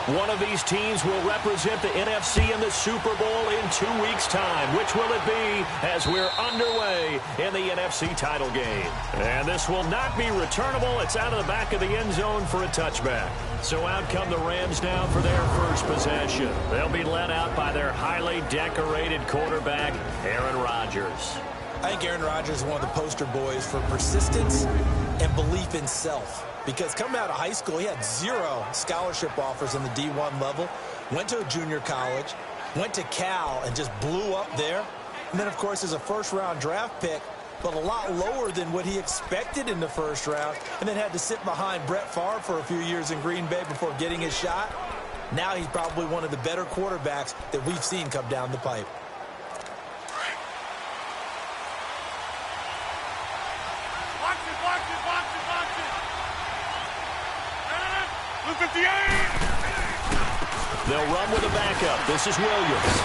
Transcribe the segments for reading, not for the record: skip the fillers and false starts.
One of these teams will represent the NFC in the Super Bowl in 2 weeks' time. Which will it be as we're underway in the NFC title game? And this will not be returnable. It's out of the back of the end zone for a touchback. So out come the Rams now for their first possession. They'll be led out by their highly decorated quarterback, Aaron Rodgers. I think Aaron Rodgers is one of the poster boys for persistence and belief in self. Because coming out of high school, he had 0 scholarship offers in the D1 level, went to a junior college, went to Cal and just blew up there. And then, of course, as a first-round draft pick, but a lot lower than what he expected in the first round, and then had to sit behind Brett Favre for a few years in Green Bay before getting his shot. Now he's probably one of the better quarterbacks that we've seen come down the pipe. They'll run with a backup. This is Williams.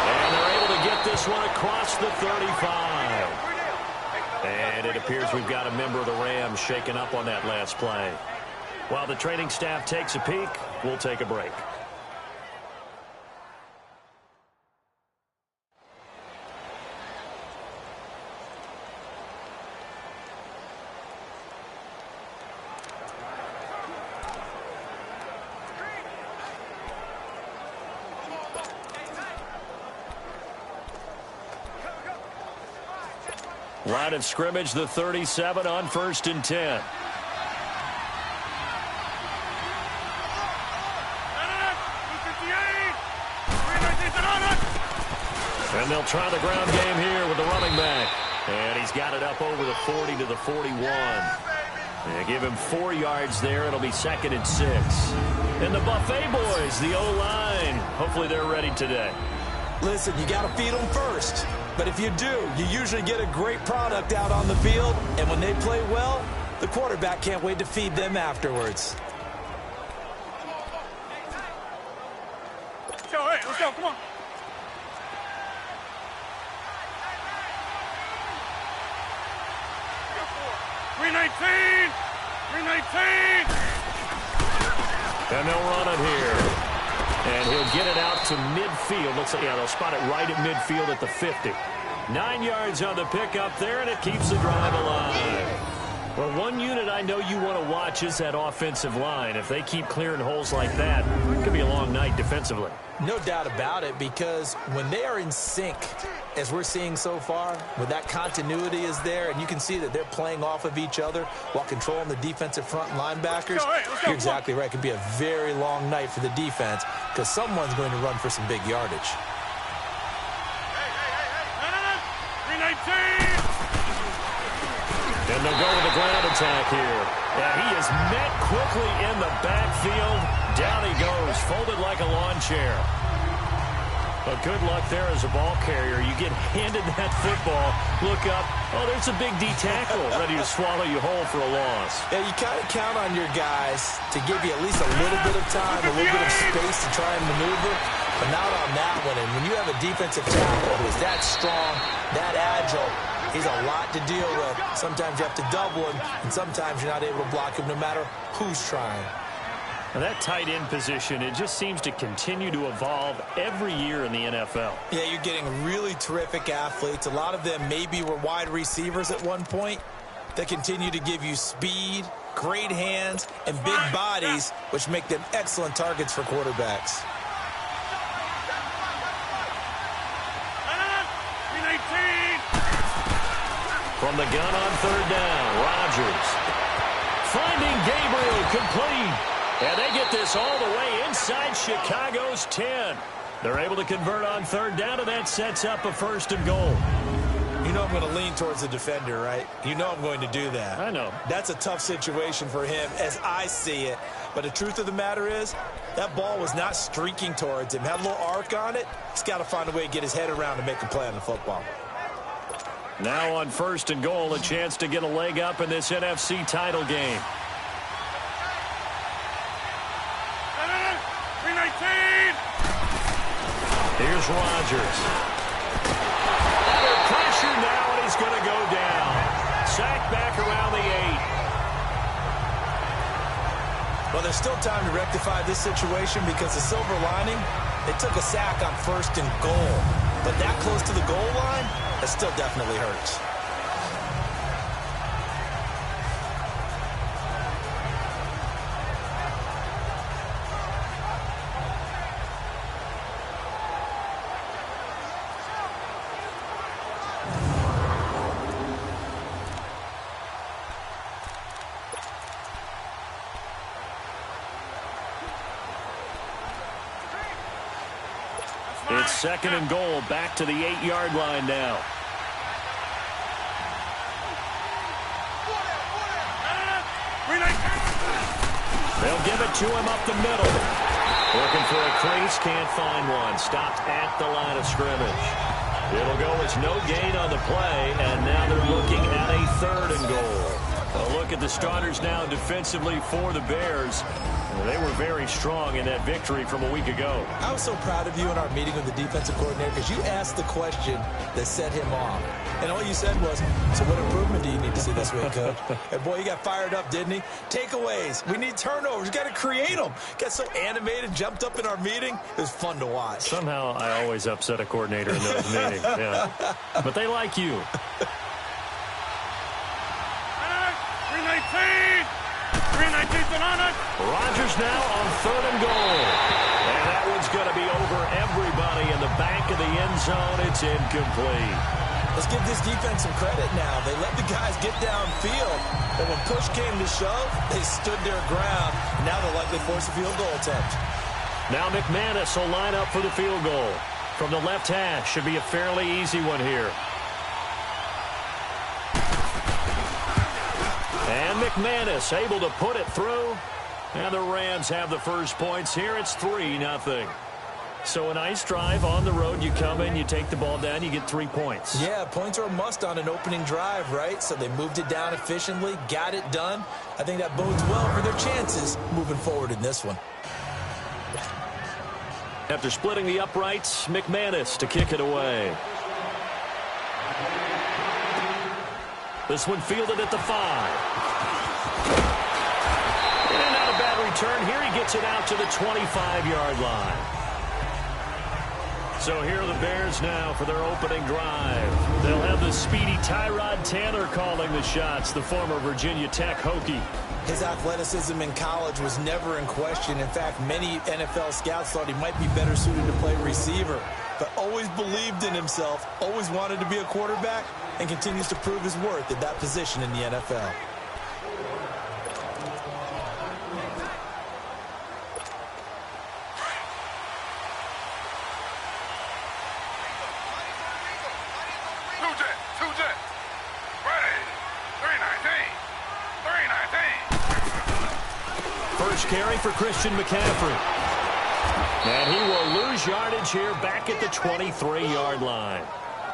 And they're able to get this one across the 35. And it appears we've got a member of the Rams shaken up on that last play. While the training staff takes a peek, we'll take a break. Line of scrimmage, the 37 on 1st and 10. And they'll try the ground game here with the running back. And he's got it up over the 40 to the 41. They give him 4 yards there. It'll be 2nd and 6. And the Buffet boys, the O-line, hopefully they're ready today. Listen, you got to feed them first. But if you do, you usually get a great product out on the field. And when they play well, the quarterback can't wait to feed them afterwards. Let's go, hey, let's go, come on. $319! And they'll run it here. And he'll get it out to midfield. Looks like, yeah, they'll spot it right at midfield at the 50. 9 yards on the pickup there, and it keeps the drive alive. Well, one unit I know you want to watch is that offensive line. If they keep clearing holes like that, it could be a long night defensively. No doubt about it, because when they are in sync, as we're seeing so far, when that continuity is there, and you can see that they're playing off of each other while controlling the defensive front linebackers, you're exactly right. It can be a very long night for the defense because someone's going to run for some big yardage. And they'll go with the ground attack here. And he is met quickly in the backfield. Down he goes, folded like a lawn chair. But good luck there as a ball carrier. You get handed that football, look up, oh, there's a big D tackle ready to swallow you whole for a loss. Yeah, you kind of count on your guys to give you at least a little bit of time, a little bit of space to try and maneuver, but not on that one. And when you have a defensive tackle who is that strong, that agile, he's a lot to deal with. Sometimes you have to double him, and sometimes you're not able to block him no matter who's trying. Now that tight end position, it just seems to continue to evolve every year in the NFL. Yeah, you're getting really terrific athletes. A lot of them maybe were wide receivers at one point that continue to give you speed, great hands, and big bodies, which make them excellent targets for quarterbacks. From the gun on 3rd down, Rodgers finding Gabriel complete. And they get this all the way inside Chicago's 10. They're able to convert on 3rd down, and that sets up a 1st and goal. You know I'm going to lean towards the defender, right? You know I'm going to do that. I know. That's a tough situation for him as I see it. But the truth of the matter is, that ball was not streaking towards him. Had a little arc on it. He's got to find a way to get his head around and make a play on the football. Now on 1st and goal, a chance to get a leg up in this NFC title game. Here's Rodgers. Under pressure now, and he's going to go down. Sacked back around the Well, there's still time to rectify this situation because the silver lining, they took a sack on 1st and goal. But that close to the goal line, that still definitely hurts. It's 2nd and goal, back to the 8-yard line now. They'll give it to him up the middle. Looking for a crease, can't find one. Stopped at the line of scrimmage. It'll go as no gain on the play, and now they're looking at a 3rd and goal. A look at the starters now defensively for the Bears. They were very strong in that victory from a week ago. I was so proud of you in our meeting with the defensive coordinator because you asked the question that set him off. And all you said was, so what improvement do you need to see this week, Coach? And boy, he got fired up, didn't he? Takeaways. We need turnovers. Got to create them. Got so animated, jumped up in our meeting. It was fun to watch. Somehow I always upset a coordinator in those meetings. Yeah. But they like you. 319. 319's on it. Rodgers now on 3rd and goal. And that one's going to be over everybody in the back of the end zone. It's incomplete. Let's give this defense some credit now. They let the guys get downfield. But when push came to shove, they stood their ground. Now they'll likely force a field goal attempt. Now McManus will line up for the field goal. From the left hash, should be a fairly easy one here. And McManus able to put it through. And the Rams have the first points here. It's 3-0. So a nice drive on the road. You come in, you take the ball down, you get 3 points. Yeah, points are a must on an opening drive, right? So they moved it down efficiently, got it done. I think that bodes well for their chances moving forward in this one. After splitting the uprights, McManus to kick it away. This one fielded at the 5. And not a bad return here. He gets it out to the 25-yard line. So here are the Bears now for their opening drive. They'll have the speedy Tyrod Taylor calling the shots, the former Virginia Tech Hokie. His athleticism in college was never in question. In fact, many NFL scouts thought he might be better suited to play receiver, but always believed in himself, always wanted to be a quarterback, and continues to prove his worth at that position in the NFL. First carry for Christian McCaffrey. And he will lose yardage here back at the 23-yard line.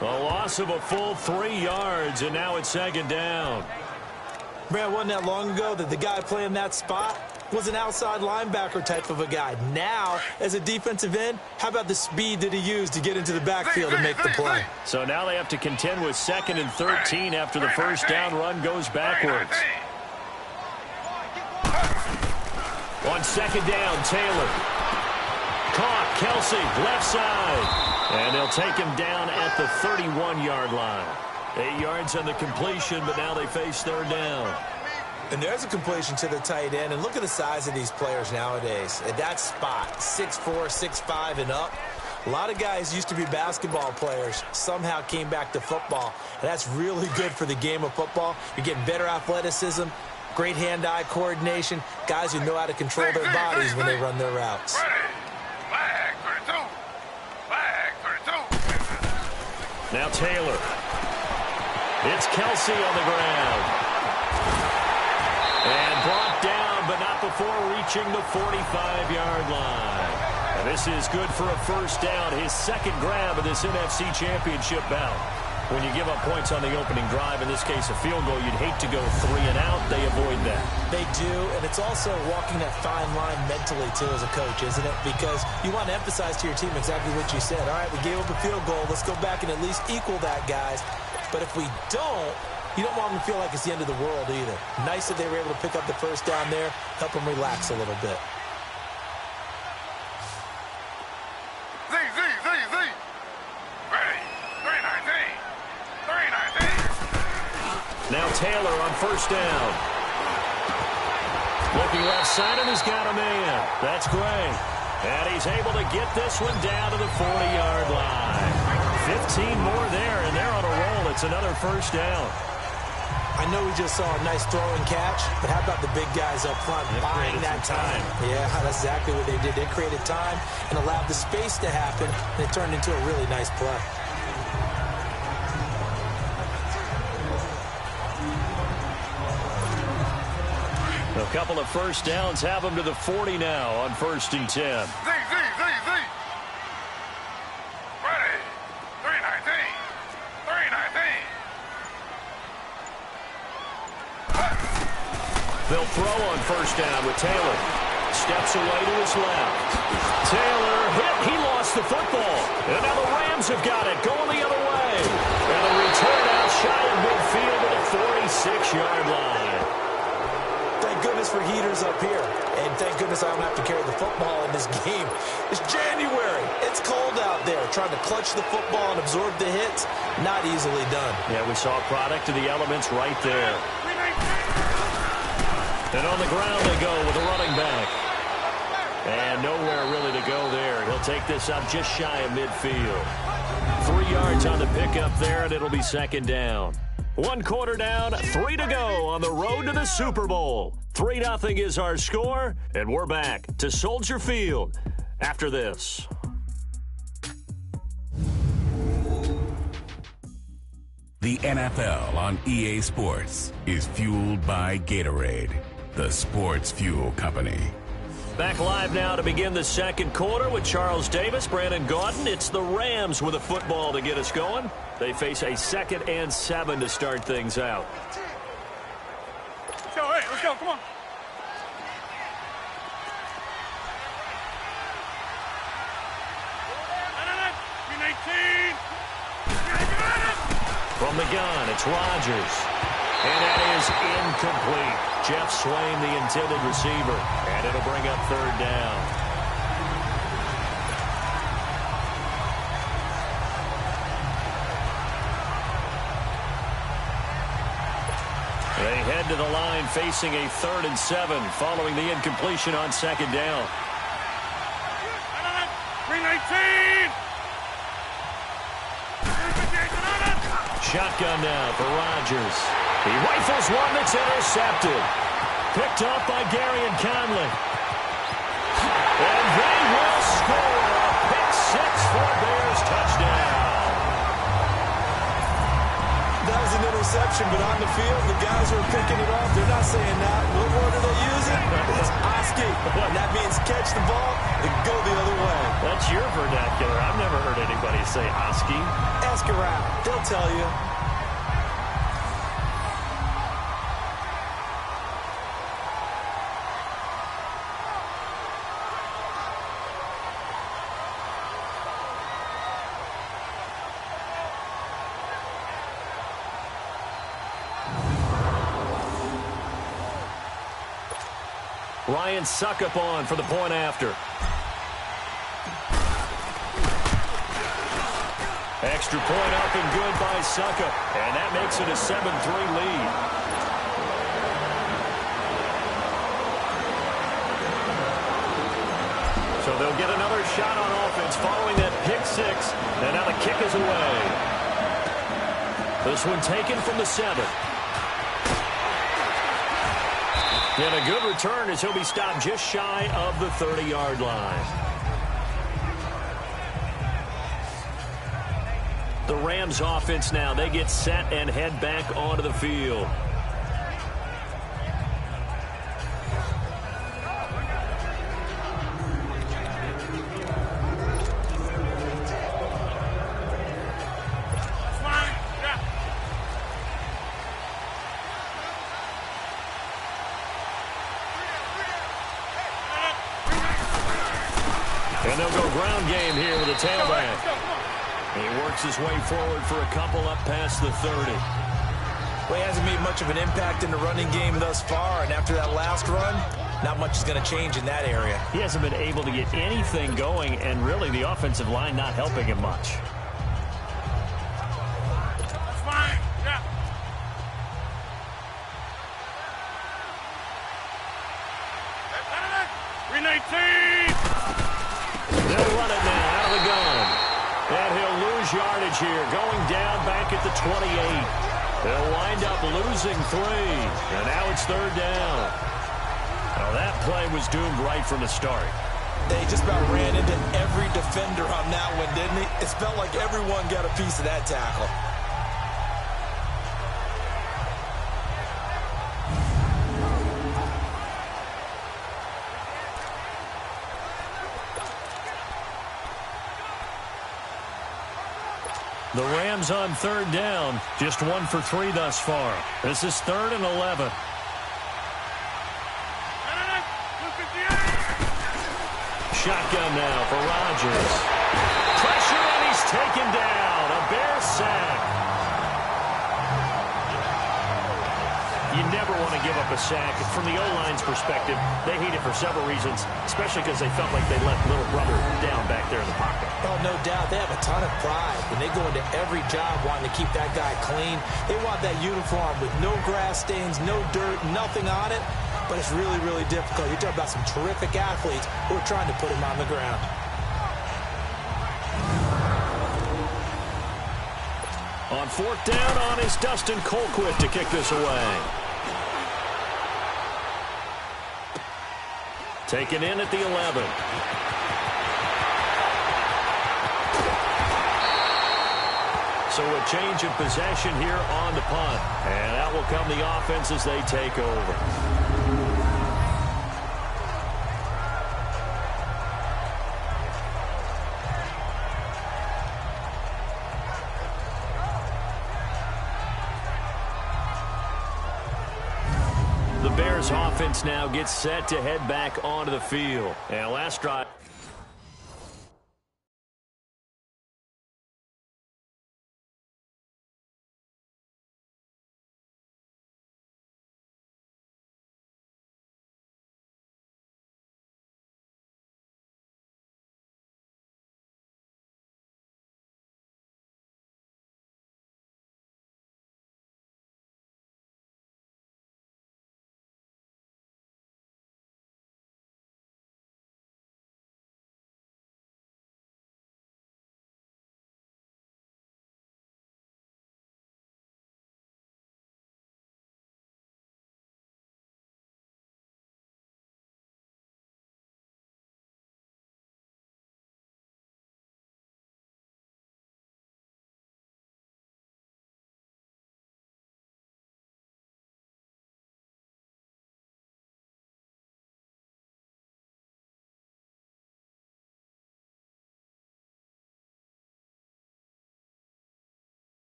A loss of a full 3 yards, and now it's 2nd down. Brad, wasn't that long ago that the guy playing that spot was an outside linebacker type of a guy. Now, as a defensive end, how about the speed that he used to get into the backfield and make the play? So now they have to contend with 2nd and 13 after the first down run goes backwards. On 2nd down, Taylor. Caught, Kelsey, left side. And they'll take him down at the 31-yard line. 8 yards on the completion, but now they face 3rd down. And there's a completion to the tight end. And look at the size of these players nowadays. At that spot, 6'4", 6'5", and up. A lot of guys used to be basketball players, somehow came back to football. And that's really good for the game of football. You're getting better athleticism, great hand-eye coordination, guys who know how to control their bodies when they run their routes. Now Taylor. It's Kelsey on the ground. And brought down, but not before reaching the 45-yard line. And this is good for a first down, his 2nd grab of this NFC Championship bout. When you give up points on the opening drive, in this case a field goal, you'd hate to go 3 and out. They avoid that. They do, and it's also walking that fine line mentally, too, as a coach, isn't it? Because you want to emphasize to your team exactly what you said. All right, we gave up a field goal. Let's go back and at least equal that, guys. But if we don't, You don't want them to feel like it's the end of the world either. Nice that they were able to pick up the first down there, help them relax a little bit. Ready. 319. Now Taylor on first down. Looking left side, and he's got a man. That's great. And he's able to get this one down to the 40-yard line. 15 more there, and they're on a roll. It's another first down. I know we just saw a nice throw and catch, but how about the big guys up front buying that time? Yeah, that's exactly what they did. They created time and allowed the space to happen, and it turned into a really nice play. A couple of first downs have them to the 40 now on 1st and 10. Ready. 319. They'll throw on first down with Taylor. Steps away to his left. Taylor hit. He lost the football. And now the Rams have got it. Going the other way. And a return out shy of midfield to the 46-yard line. Thank goodness for heaters up here. And thank goodness I don't have to carry the football in this game. It's January. It's cold out there. Trying to clutch the football and absorb the hits, not easily done. Yeah, we saw a product of the elements right there. And on the ground they go with a running back. And nowhere really to go there. He'll take this up just shy of midfield. 3 yards on the pickup there, and it'll be second down. 1 quarter down, 3 to go on the road to the Super Bowl. 3-0 is our score, and we're back to Soldier Field after this. The NFL on EA Sports is fueled by Gatorade, the sports fuel company. Back live now to begin the second quarter with Charles Davis, Brandon Gaudin. It's the Rams with a football to get us going. They face a 2nd and 7 to start things out. Let's go, hey, let's go, come on. From the gun, it's Rodgers. And that is incomplete. Jeff Swain, the intended receiver. And it'll bring up 3rd down. They head to the line facing a 3rd and 7 following the incompletion on 2nd down. 319. Shotgun now for Rodgers. He rifles one that's intercepted. Picked up by Gary and Conley. And they will score a pick 6 for Bears touchdown. That was an interception, but on the field, the guys who are picking it off, they're not saying that. What word are they using? It's Oski. And that means catch the ball and go the other way. That's your vernacular. I've never heard anybody say Oski. Ask around. They'll tell you. Ryan Suckup on for the point after. Extra point up and good by Suckup. And that makes it a 7-3 lead. So they'll get another shot on offense following that pick 6. And now the kick is away. This one taken from the 7. And a good return as he'll be stopped just shy of the 30-yard line. The Rams offense now, they get set and head back onto the field. And they'll go ground game here with a tailback. He works his way forward for a couple up past the 30. Well, he hasn't made much of an impact in the running game thus far, and after that last run, not much is going to change in that area. He hasn't been able to get anything going, and really the offensive line not helping him much. That's fine. Yeah. They'll run it now out of the gun. And he'll lose yardage here, going down back at the 28. They'll wind up losing 3. And now it's 3rd down. Now that play was doomed right from the start. They just about ran into every defender on that one, didn't he? It felt like everyone got a piece of that tackle. The Rams on 3rd down, just 1 for 3 thus far. This is 3rd and 11. Shotgun now for Rodgers. Pressure, and he's taken down. A Bear sack. You never want to give up a sack. From the O-line's perspective, they hate it for several reasons, especially because they felt like they left little brother down back there in the pocket. Oh, no doubt. They have a ton of pride, and they go into every job wanting to keep that guy clean. They want that uniform with no grass stains, no dirt, nothing on it. But it's really, really difficult. You're talking about some terrific athletes who are trying to put him on the ground. On 4th down on is Dustin Colquitt to kick this away. Taken in at the 11. So a change of possession here on the punt. And out will come the offense as they take over. The Bears offense now gets set to head back onto the field. And last drive.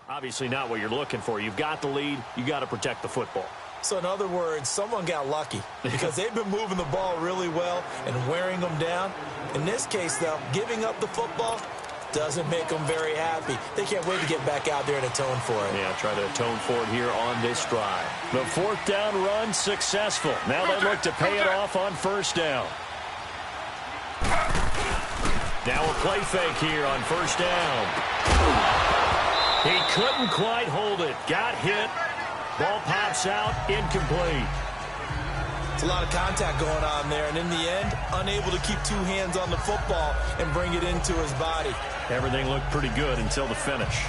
Obviously not what you're looking for. You've got the lead. You got to protect the football. So in other words, someone got lucky because they've been moving the ball really well and wearing them down. In this case, though, giving up the football doesn't make them very happy. They can't wait to get back out there and atone for it. Yeah, try to atone for it here on this drive. The fourth down run successful. Now they look to pay it off on first down. Now a play fake here on first down. He couldn't quite hold it. Got hit. Ball pops out. Incomplete. It's a lot of contact going on there, and in the end, unable to keep two hands on the football and bring it into his body. Everything looked pretty good until the finish.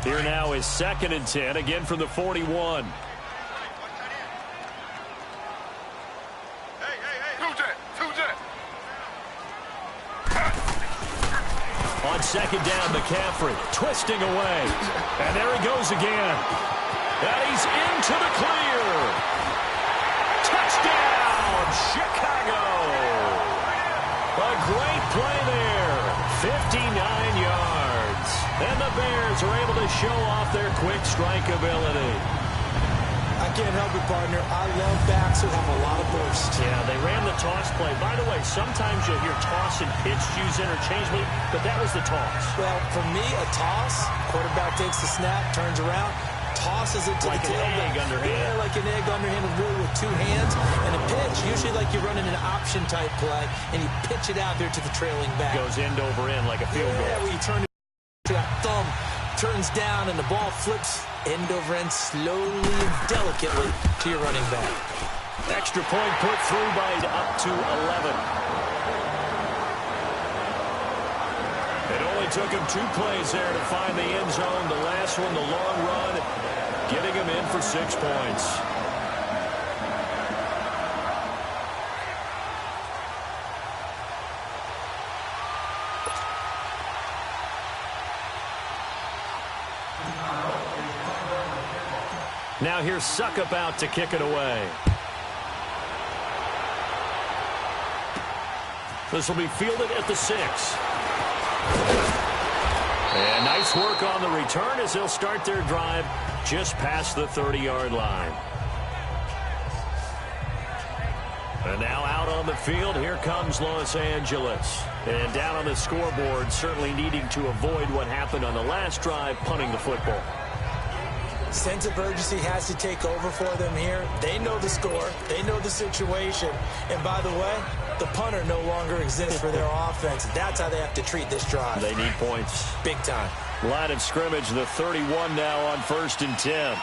Here now is 2nd and 10, again from the 41. On 2nd down, McCaffrey twisting away. And there he goes again. And he's into the clear. Touchdown, Chicago. A great play there. 59 yards. And the Bears are able to show off their quick strike ability. I can't help it, partner. I love backs who have a lot of burst. Yeah, they ran the toss play. By the way, sometimes you'll hear toss and pitch used interchangeably, but that was the toss. Well, for me, a toss, quarterback takes the snap, turns around, tosses it to like the tailback. Like an egg underhand. Yeah, like an egg underhand, really with two hands. And a pitch, usually like you're running an option-type play, and you pitch it out there to the trailing back. Goes end over end like a field goal. Yeah, where you turn it to that thumb, turns down, and the ball flips end over end slowly and delicately to your running back. Extra point put through by up to 11. It only took him 2 plays there to find the end zone. The last one, the long run, getting him in for 6 points. Now here's Suckup out to kick it away. This will be fielded at the 6. And nice work on the return as they'll start their drive just past the 30-yard line. And now out on the field, here comes Los Angeles. And down on the scoreboard, certainly needing to avoid what happened on the last drive, punting the football. Sense of urgency has to take over for them here. They know the score. They know the situation. And by the way, the punter no longer exists for their offense. That's how they have to treat this drive. They need points. Big time. Line of scrimmage, the 31 now on 1st and 10.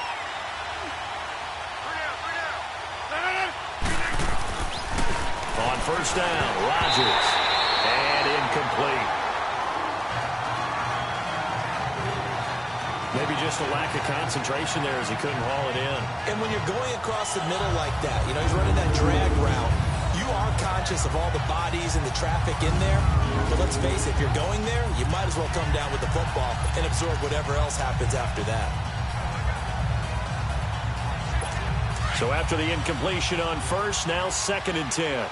On first down, Rodgers. And incomplete. Maybe just a lack of concentration there as he couldn't haul it in. And when you're going across the middle like that, you know, he's running that drag route, you are conscious of all the bodies and the traffic in there. But let's face it, if you're going there, you might as well come down with the football and absorb whatever else happens after that. So after the incompletion on first, now 2nd and 10.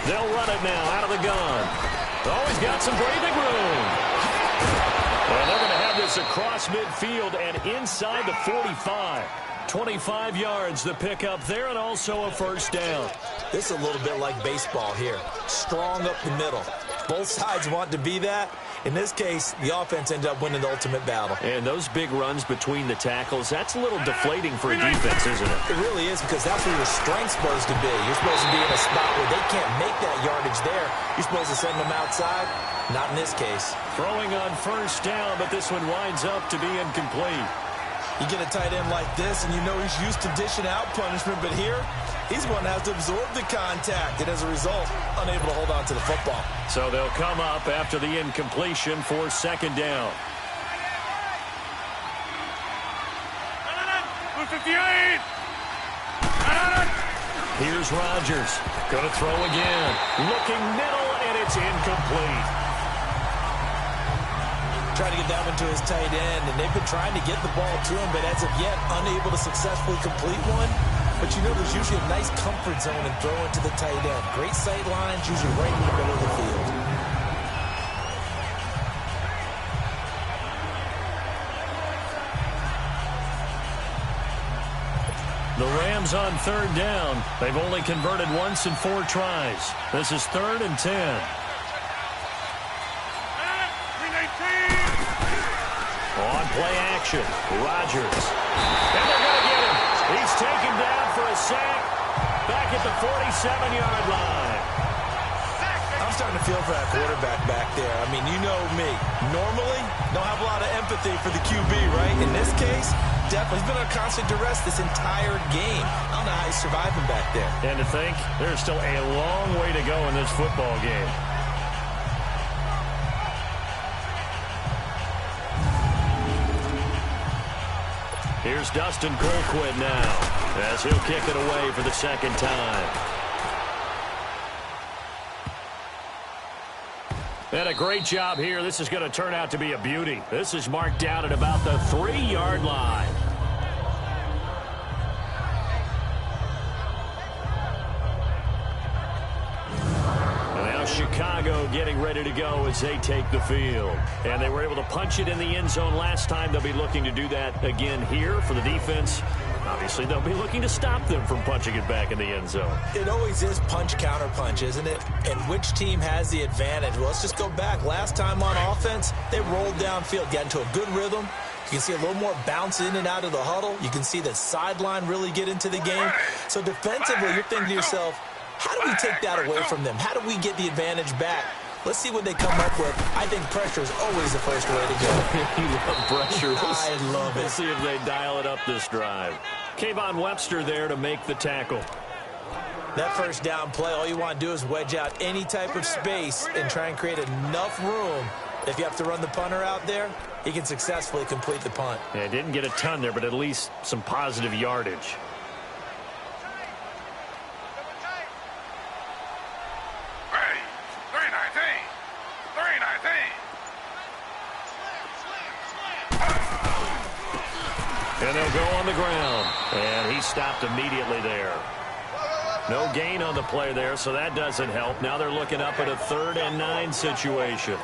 They'll run it now out of the gun. Always got some breathing room. And they're going to have this across midfield and inside the 45. 25 yards the pick up there and also a first down. This is a little bit like baseball here. Strong up the middle. Both sides want to be that. In this case, the offense ended up winning the ultimate battle. And those big runs between the tackles, that's a little deflating for a defense, isn't it? It really is, because that's where your strength's supposed to be. You're supposed to be in a spot where they can't make that yardage there. You're supposed to send them outside. Not in this case. Throwing on first down, but this one winds up to be incomplete. You get a tight end like this, and you know he's used to dishing out punishment, but here, he's one that has to absorb the contact, and as a result, unable to hold on to the football. So they'll come up after the incompletion for 2nd down. 58. Here's Rodgers. Going to throw again. Looking middle, and it's incomplete. Trying to get that one to his tight end, and they've been trying to get the ball to him, but as of yet, unable to successfully complete one. But you know there's usually a nice comfort zone in throwing to the tight end. Great sight lines, usually right in the middle of the field. The Rams on 3rd down. They've only converted once in 4 tries. This is 3rd and 10. On play action, Rodgers. And they're going to get him. He's taken down for a sack back at the 47-yard line. I'm starting to feel for that quarterback back there. I mean, you know me. Normally, don't have a lot of empathy for the QB, right? In this case, definitely. He's been on constant duress this entire game. I don't know how he's surviving back there. And to think, there's still a long way to go in this football game. Here's Dustin Colquitt now, as he'll kick it away for the 2nd time. And a great job here. This is going to turn out to be a beauty. This is marked down at about the 3-yard line. Chicago getting ready to go as they take the field. And they were able to punch it in the end zone last time. They'll be looking to do that again here for the defense. Obviously, they'll be looking to stop them from punching it back in the end zone. It always is punch, counter punch, isn't it? And which team has the advantage? Well, let's just go back. Last time on offense, they rolled downfield, got into a good rhythm. You can see a little more bounce in and out of the huddle. You can see the sideline really get into the game. So defensively, you're thinking to yourself, how do we take that away from them? How do we get the advantage back? Let's see what they come up with. I think pressure is always the first way to go. You love pressure. I love it. We'll see if they dial it up this drive. Kayvon Webster there to make the tackle. That first down play, all you want to do is wedge out any type of space and try and create enough room. If you have to run the punter out there, he can successfully complete the punt. Yeah, didn't get a ton there, but at least some positive yardage. And they'll go on the ground. And he stopped immediately there. No gain on the play there, so that doesn't help. Now they're looking up at a 3rd and 9 situation.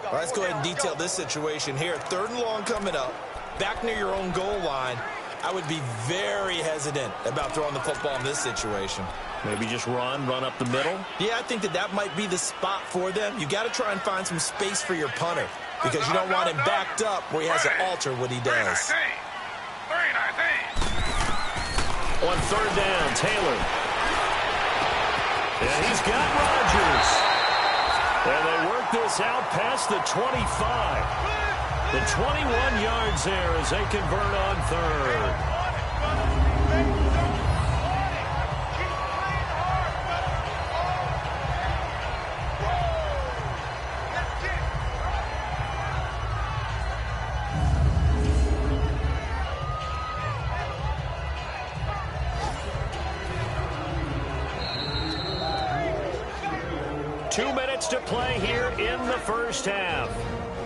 Well, let's go ahead and detail this situation here. 3rd and long coming up. Back near your own goal line. I would be very hesitant about throwing the football in this situation. Maybe just run up the middle? Yeah, I think that might be the spot for them. You got to try and find some space for your punter because you don't want him backed up where he has to alter what he does. On 3rd down, Taylor. And he's got Rodgers. And they work this out past the 25. The 21 yards there as they convert on 3rd. To play here in the first half.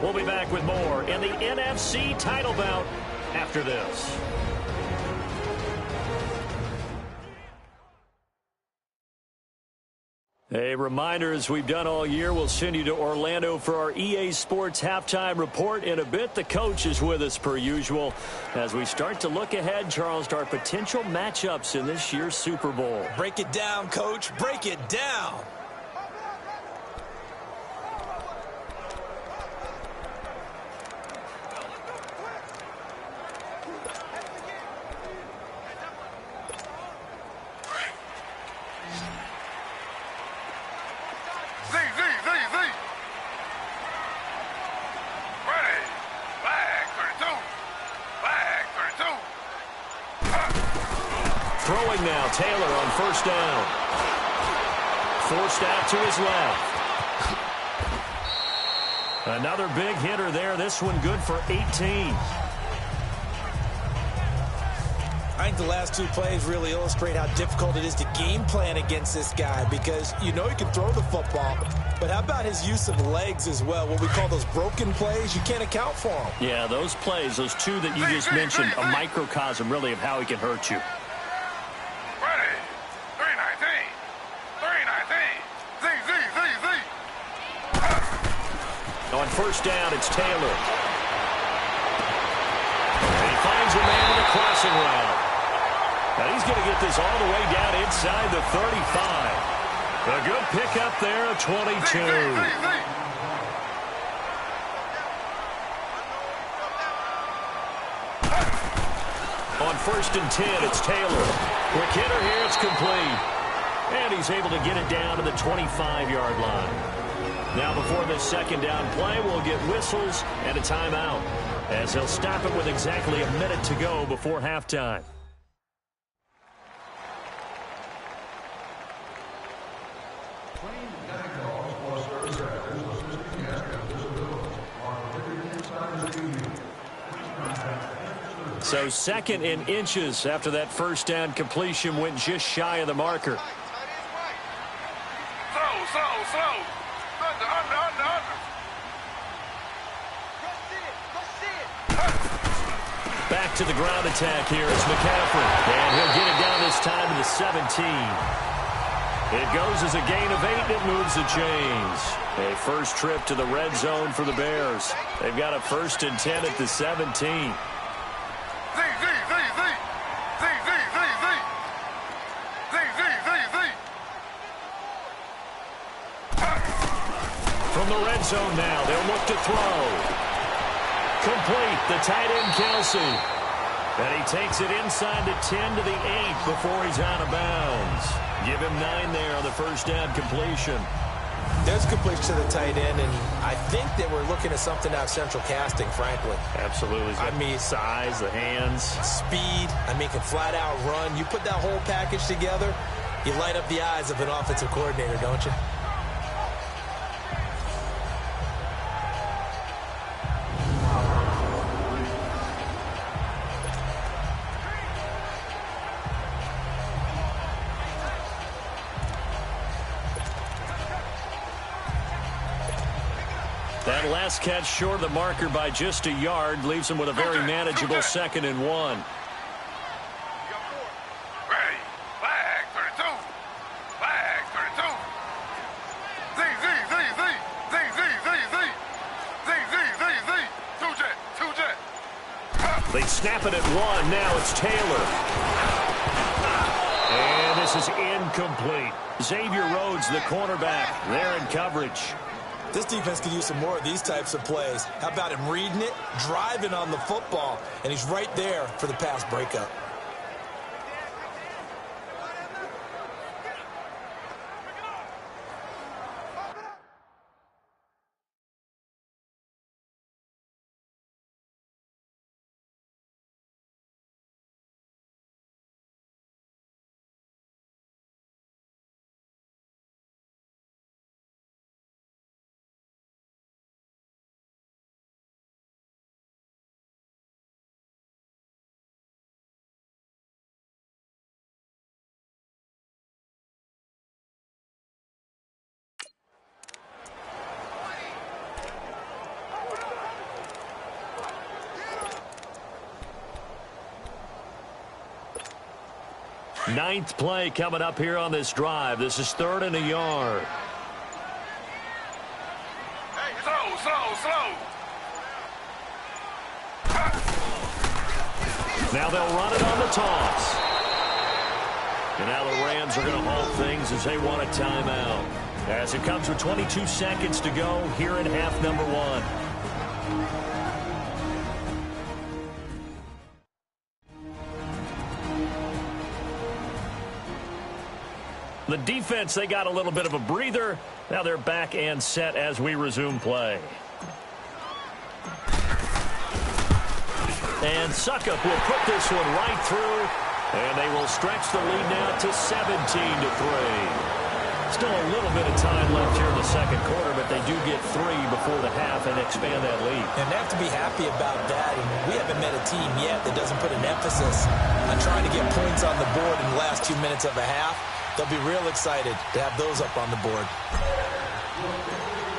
We'll be back with more in the NFC title bout after this. A reminder, as we've done all year, we'll send you to Orlando for our EA Sports halftime report in a bit. The coach is with us per usual as we start to look ahead, Charles, to our potential matchups in this year's Super Bowl. Break it down, Coach. Break it down. Throwing now, Taylor on 1st down. Forced out to his left. Another big hitter there. This one good for 18. I I think the last two plays really illustrate how difficult it is to game plan against this guy because you know he can throw the football, but how about his use of legs as well? What we call those broken plays, you can't account for them. Yeah, those plays, those two that you just mentioned, a microcosm really of how he can hurt you. Ready. 319. 319. Z, Z, Z, Z. On first down, it's Taylor. And he finds a man in a crossing route. Now he's going to get this all the way down inside the 35. A good pickup there, a 22. On first and 10, it's Taylor. Quick hitter here, it's complete. And he's able to get it down to the 25-yard line. Now before this second down play, we'll get whistles and a timeout, as he'll stop it with exactly a minute to go before halftime. So second in inches after that first down completion went just shy of the marker. Slow. Under. Back to the ground attack here is McCaffrey. And he'll get it down this time to the 17. It goes as a gain of 8, and it moves the chains. A first trip to the red zone for the Bears. They've got a first and 10 at the 17. From the red zone now, they'll look to throw. Complete, the tight end Kelsey. And he takes it inside the 10 to the 8 before he's out of bounds. Give him 9 there on the first down completion. There's completion to the tight end, and I think that we're looking at something out of central casting, frankly. Absolutely. I mean, size, the hands. Speed. I mean, can flat out run. You put that whole package together, you light up the eyes of an offensive coordinator, don't you? That last catch short of the marker by just a yard leaves him with a very manageable 2nd and 1. Ready. Flag 32. Flag 32. Z, Z, Z, Z. Z, Z, Z, Z. Z, Z, Z, Z. Two jet. They snap it at 1. Now it's Taylor. And this is incomplete. Xavier Rhodes, the cornerback, there in coverage. This defense could use some more of these types of plays. How about him reading it, driving on the football, and he's right there for the pass breakup. Ninth play coming up here on this drive. This is 3rd and a yard. Hey, slow. Now they'll run it on the toss. And now the Rams are going to halt things as they want a timeout. As it comes with 22 seconds to go here in half number 1. The defense, they got a little bit of a breather. Now they're back and set as we resume play. And Suckup will put this one right through. And they will stretch the lead now to 17-3. Still a little bit of time left here in the second quarter, but they do get 3 before the half and expand that lead. And they have to be happy about that. And we haven't met a team yet that doesn't put an emphasis on trying to get points on the board in the last 2 minutes of a half. They'll be real excited to have those up on the board.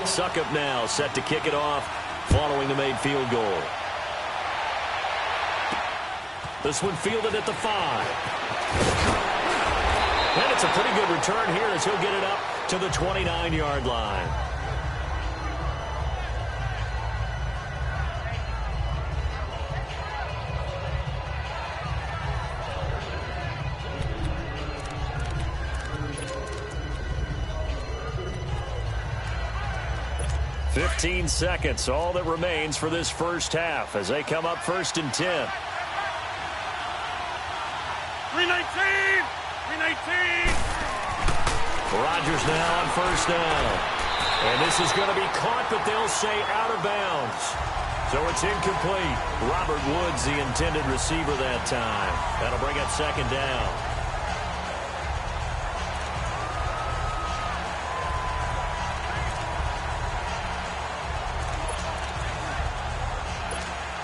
Suckup now set to kick it off following the made field goal. This one fielded at the 5. And it's a pretty good return here as he'll get it up to the 29-yard line. "15 seconds, all that remains for this first half as they come up 1st and 10. 319! 319! Rodgers now on 1st down. And this is going to be caught, but they'll say out of bounds. So it's incomplete. Robert Woods, the intended receiver that time. That'll bring up 2nd down.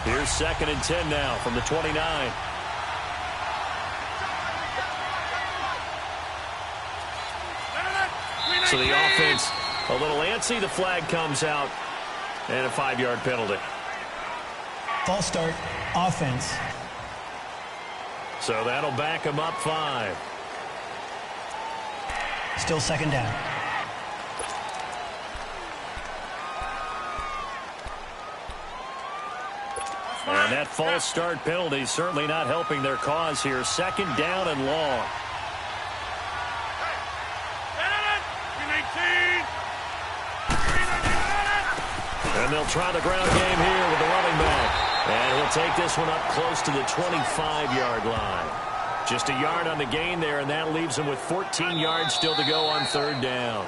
Here's 2nd and 10 now from the 29. So the offense a little antsy. The flag comes out and a 5-yard penalty. False start, offense. So that'll back them up 5. Still 2nd down. And that false start penalty certainly not helping their cause here. 2nd down and long. And they'll try the ground game here with the running back. And he'll take this one up close to the 25-yard line. Just a yard on the gain there, and that leaves them with 14 yards still to go on 3rd down.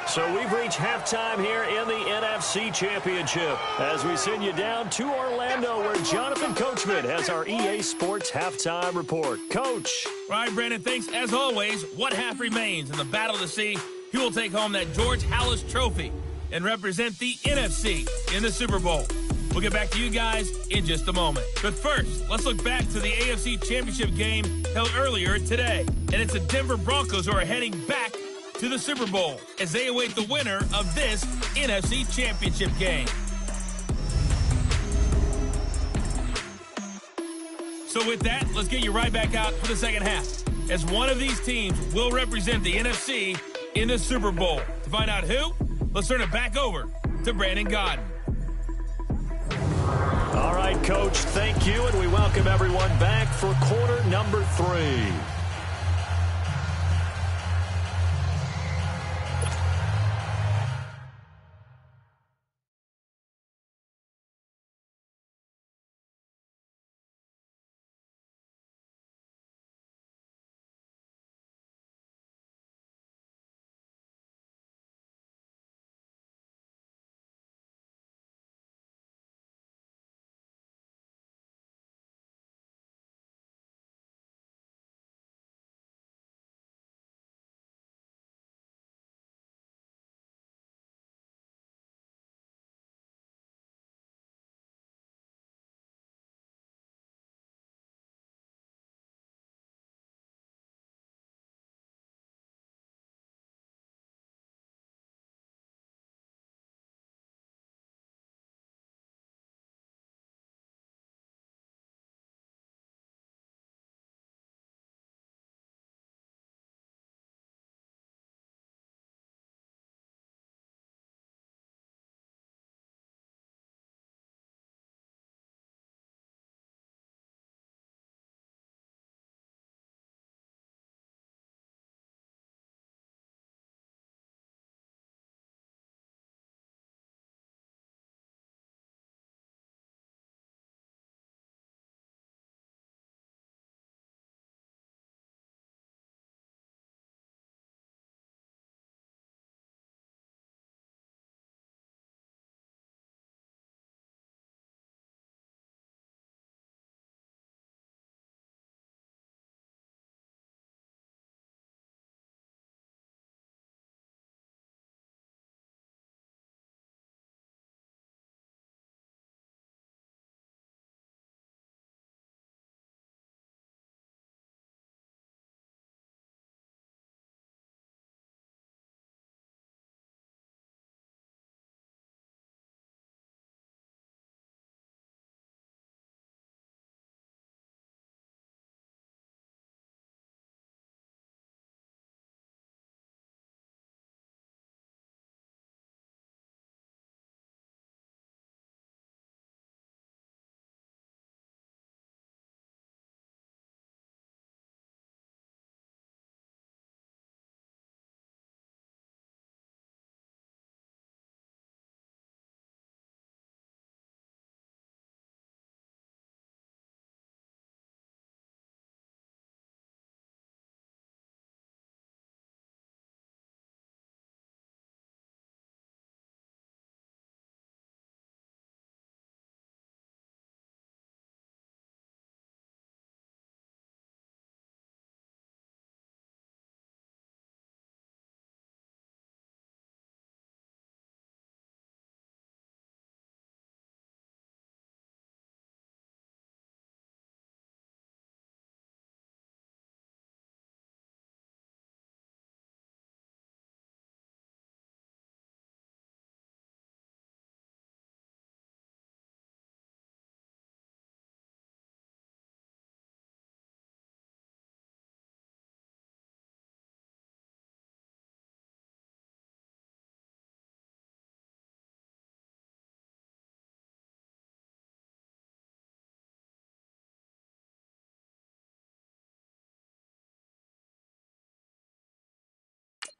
So we've reached halftime here in the NFC Championship as we send you down to Orlando where Jonathan Coachman has our EA Sports halftime report. Coach. All right, Brandon, thanks. As always, one half remains in the Battle of the Sea. He will take home that George Halas Trophy and represent the NFC in the Super Bowl. We'll get back to you guys in just a moment. But first, let's look back to the AFC Championship game held earlier today. And it's the Denver Broncos who are heading back to the Super Bowl as they await the winner of this NFC Championship game. So with that, let's get you right back out for the second half, as one of these teams will represent the NFC in the Super Bowl. To find out who, let's turn it back over to Brandon Gaudin. All right, Coach, thank you, and we welcome everyone back for quarter number 3.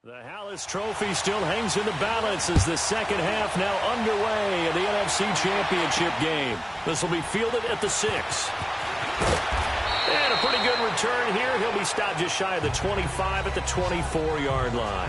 The Hallis Trophy still hangs in the balance as the second half now underway in the NFC Championship game. This will be fielded at the 6. And a pretty good return here. He'll be stopped just shy of the 25 at the 24-yard line.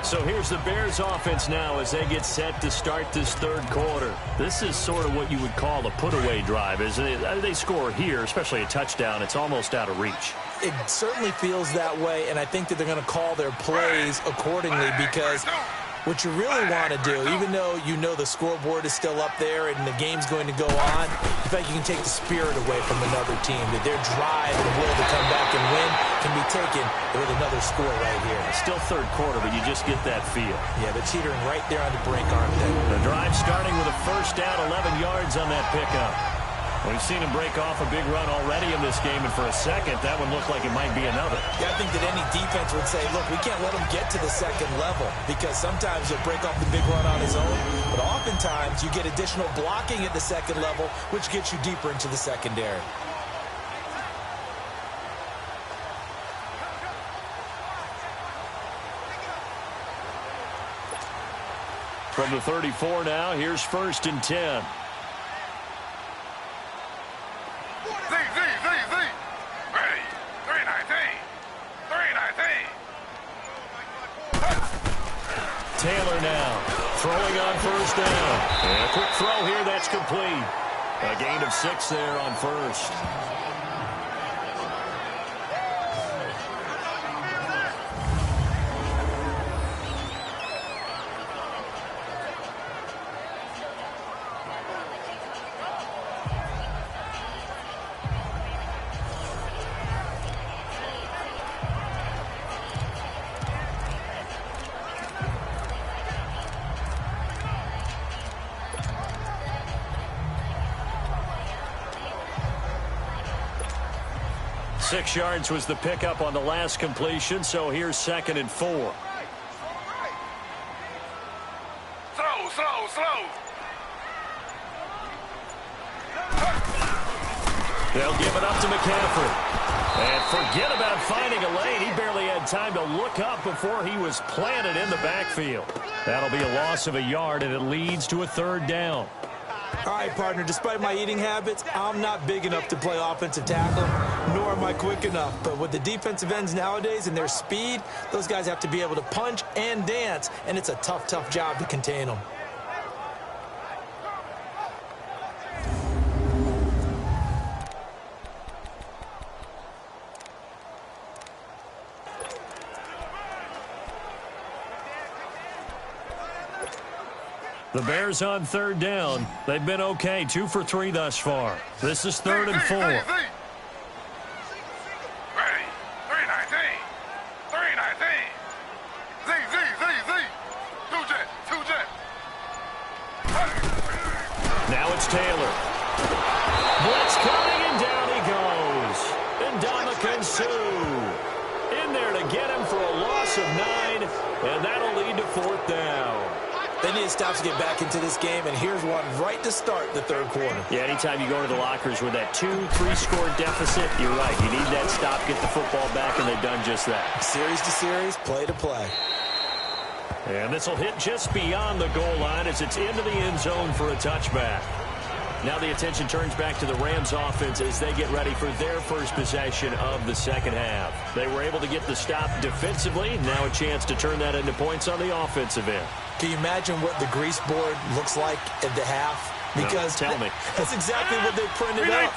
So here's the Bears offense now as they get set to start this third quarter. This is sort of what you would call a put-away drive, isn't it? They score here, especially a touchdown. It's almost out of reach. It certainly feels that way, and I think that they're going to call their plays accordingly because what you really want to do, even though you know the scoreboard is still up there and the game's going to go on, in fact, you can take the spirit away from another team, that their drive and will to come back and win can be taken with another score right here. Still third quarter, but you just get that feel. Yeah, they're teetering right there on the brink, aren't they? The drive starting with a first down, 11 yards on that pickup. We've seen him break off a big run already in this game, and for a second, that one looked like it might be another. Yeah, I think that any defense would say, look, we can't let him get to the second level because sometimes he'll break off the big run on his own, but oftentimes you get additional blocking at the second level, which gets you deeper into the secondary. From the 34 now, here's 1st and 10. Ready. 319. 319. Taylor now throwing on first down. And a quick throw here, that's complete. A gain of 6 there on first. Six yards was the pickup on the last completion, so here's 2nd and 4. Slow. They'll give it up to McCaffrey. And forget about finding a lane. He barely had time to look up before he was planted in the backfield. That'll be a loss of a yard, and it leads to a 3rd down. All right, partner, despite my eating habits, I'm not big enough to play offensive tackle, nor am I quick enough. But with the defensive ends nowadays and their speed, those guys have to be able to punch and dance, and it's a tough job to contain them. The Bears on 3rd down. They've been okay, 2 for 3 thus far. This is 3rd and 4. Ready. 319. 319. Z. 2 jet. Now it's Taylor. Blitz coming, and down he goes. And Ndamukong Suh in there to get him for a loss of 9, and that'll lead to 4th down. They need stops to get back into this game, and here's one right to start the third quarter. Yeah, anytime you go to the lockers with that 2-3 score deficit, you're right. You need that stop, get the football back, and they've done just that. Series to series, play to play. And this will hit just beyond the goal line as it's into the end zone for a touchback. Now the attention turns back to the Rams offense as they get ready for their first possession of the second half. They were able to get the stop defensively. Now a chance to turn that into points on the offensive end. Can you imagine what the grease board looks like at the half? Because no, tell me. That's exactly what they printed up.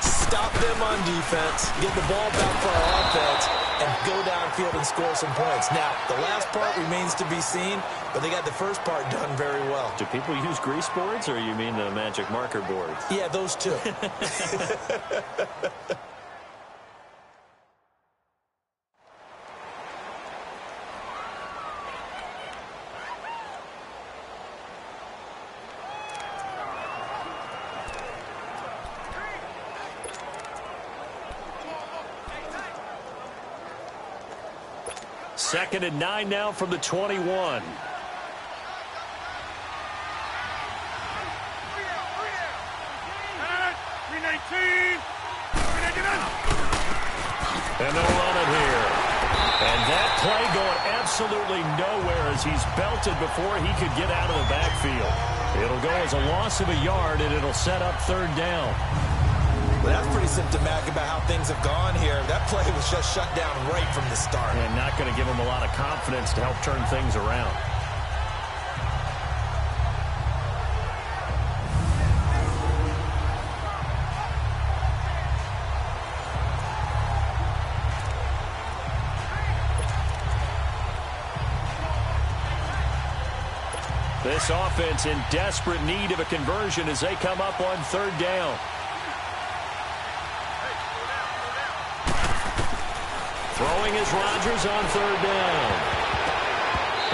Stop them on defense, get the ball back for our offense, and go downfield and score some points. Now, the last part remains to be seen, but they got the first part done very well. Do people use grease boards, or you mean the magic marker boards? Yeah, those two. Second and 9 now from the 21. 319. And they'll run it here. And that play going absolutely nowhere as he's belted before he could get out of the backfield. It'll go as a loss of a yard, and it'll set up third down. Well, that's pretty symptomatic about how things have gone here. That play was just shut down right from the start. And not going to give him a lot of confidence to help turn things around. This offense in desperate need of a conversion as they come up on third down. Throwing is Rodgers on third down.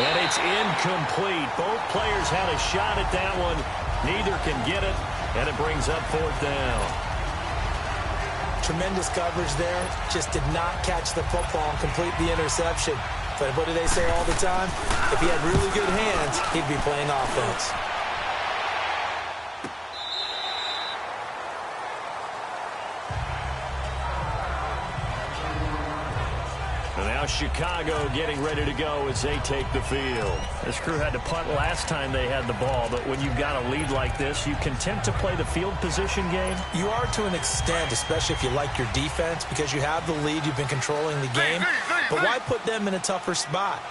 And it's incomplete. Both players had a shot at that one. Neither can get it, and it brings up fourth down. Tremendous coverage there. Just did not catch the football and complete the interception. But what do they say all the time? If he had really good hands, he'd be playing offense. And now Chicago getting ready to go as they take the field. This crew had to punt last time they had the ball, but when you've got a lead like this, you content to play the field position game? You are to an extent, especially if you like your defense, because you have the lead, you've been controlling the game. But why put them in a tougher spot?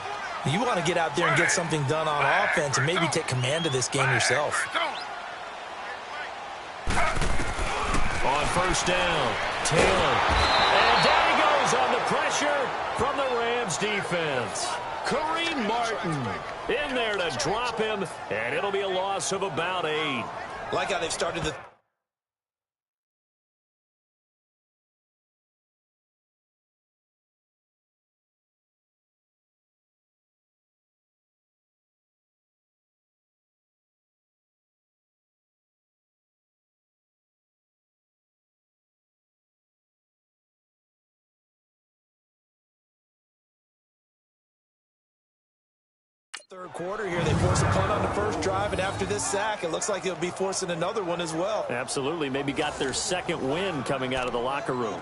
You want to get out there and get something done on offense and maybe take command of this game yourself. On first down, Taylor. And down he goes on the pressure from the Rams defense. Kareem Martin in there to drop him, and it'll be a loss of about 8. Like how they've started the... Third quarter here, they force a punt on the first drive, and after this sack, it looks like they'll be forcing another one as well. Absolutely. Maybe got their second win coming out of the locker room.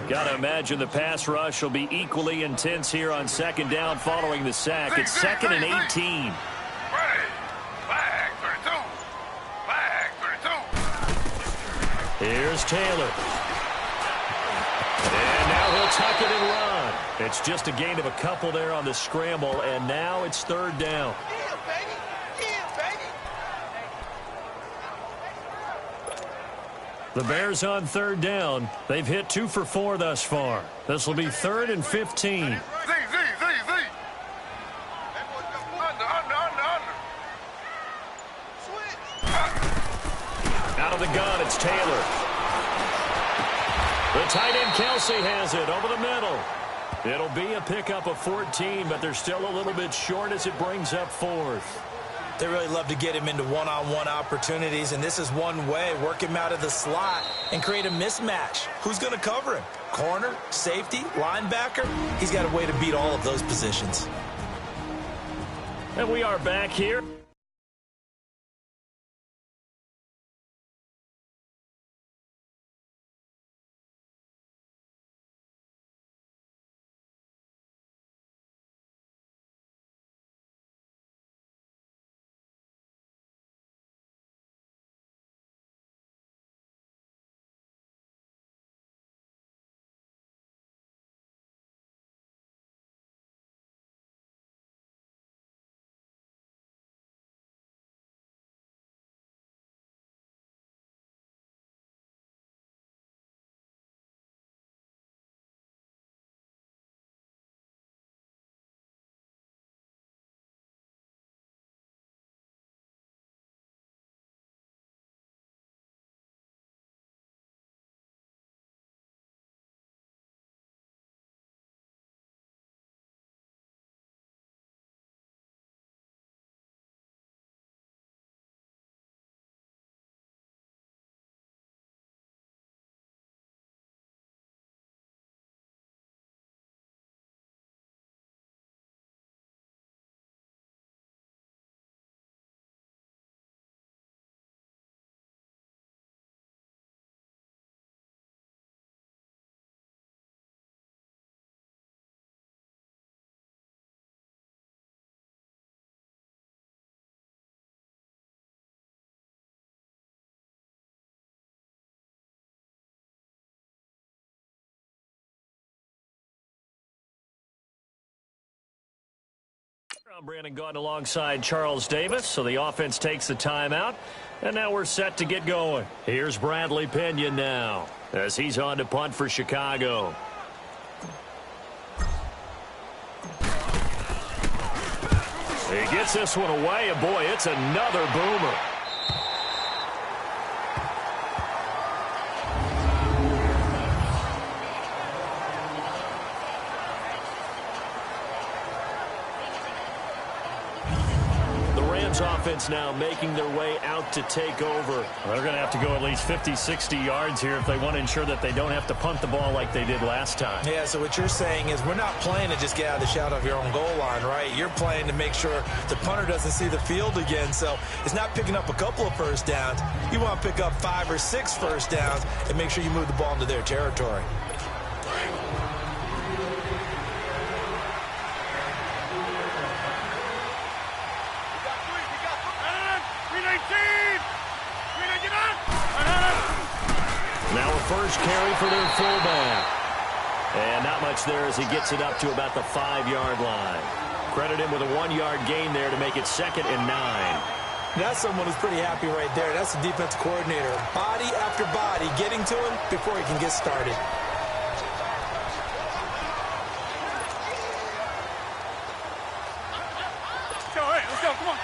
Got to imagine the pass rush will be equally intense here on second down following the sack. It's second and 18. Here's Taylor. And now he'll tuck it and run. It's just a gain of a couple there on the scramble, and now it's third down. The Bears on third down. They've hit 2 for 4 thus far. This will be third and 15. Out of the gun, it's Taylor. The tight end Kelsey has it over the middle. It'll be a pickup of 14, but they're still a little bit short as it brings up fourth. They really love to get him into one-on-one opportunities, and this is one way. Work him out of the slot and create a mismatch. Who's going to cover him? Corner, safety, linebacker? He's got a way to beat all of those positions. And we are back here. I'm Brandon Gaunt alongside Charles Davis, so the offense takes the timeout, and now we're set to get going. Here's Bradley Pinion now, as he's on to punt for Chicago. He gets this one away, and boy, it's another boomer. Offense now making their way out to take over. They're going to have to go at least 50, 60 yards here if they want to ensure that they don't have to punt the ball like they did last time. Yeah, so what you're saying is we're not playing to just get out of the shadow of your own goal line, right? You're playing to make sure the punter doesn't see the field again. So it's not picking up a couple of first downs. You want to pick up 5 or 6 first downs and make sure you move the ball into their territory. Now a first carry for their fullback. And not much there as he gets it up to about the 5-yard line. Credit him with a 1-yard gain there to make it 2nd and 9. That's someone who's pretty happy right there. That's the defense coordinator. Body after body getting to him before he can get started. Let's go, come on.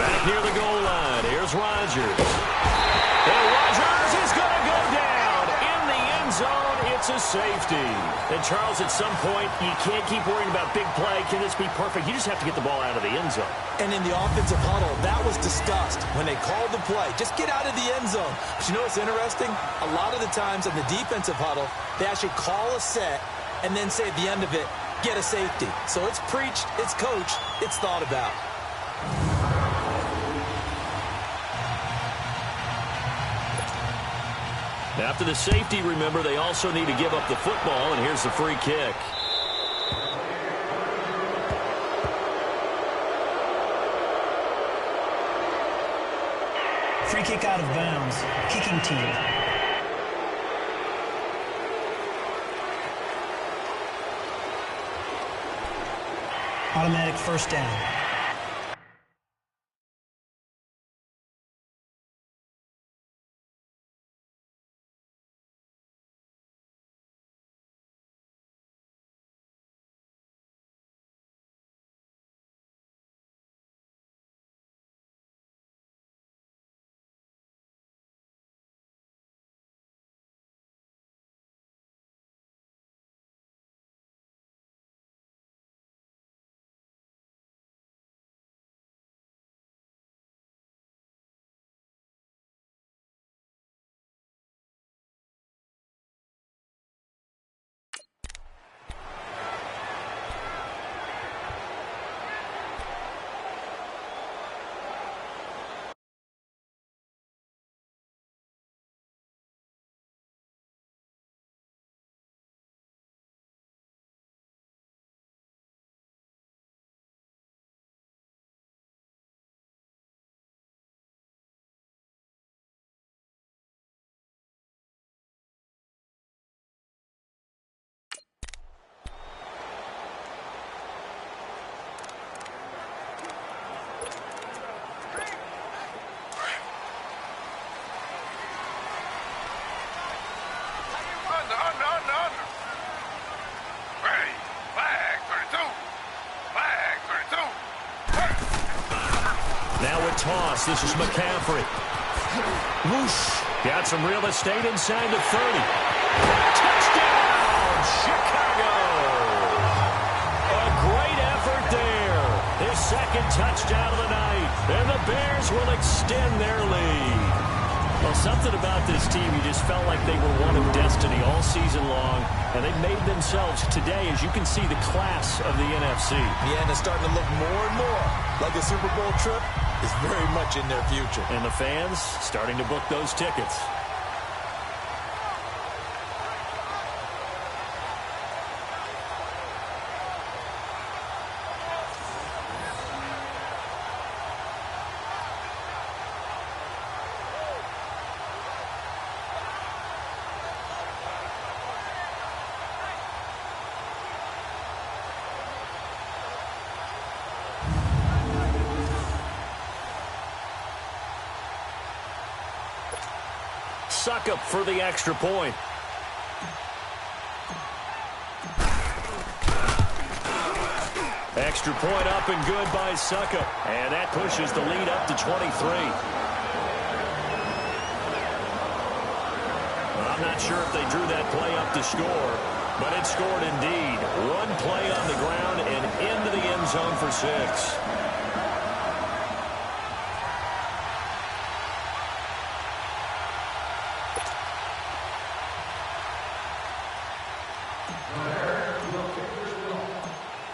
Back near the goal line. Here's Rodgers. And Rodgers is going to go down. In the end zone, it's a safety. And Charles, at some point, you can't keep worrying about big play. Can this be perfect? You just have to get the ball out of the end zone. And in the offensive huddle, that was discussed when they called the play. Just get out of the end zone. But you know what's interesting? A lot of the times in the defensive huddle, they actually call a set and then say at the end of it, get a safety. So it's preached, it's coached, it's thought about. After the safety, remember, they also need to give up the football, and here's the free kick. Free kick out of bounds. Kicking team. Automatic first down. Under. Ready. Flag 32. Flag 32. Now a toss. This is McCaffrey. Whoosh. Got some real estate inside the 30. Touchdown, Chicago. A great effort there. His second touchdown of the night. And the Bears will extend their lead. Well, something about this team, you just felt like they were one of destiny all season long, and they made themselves today, as you can see, the class of the NFC. Yeah, and it's starting to look more and more like a Super Bowl trip is very much in their future. And the fans starting to book those tickets. Suckup for the extra point. Extra point up and good by Suckup. And that pushes the lead up to 23. I'm not sure if they drew that play up to score, but it scored indeed. One play on the ground and into the end zone for 6.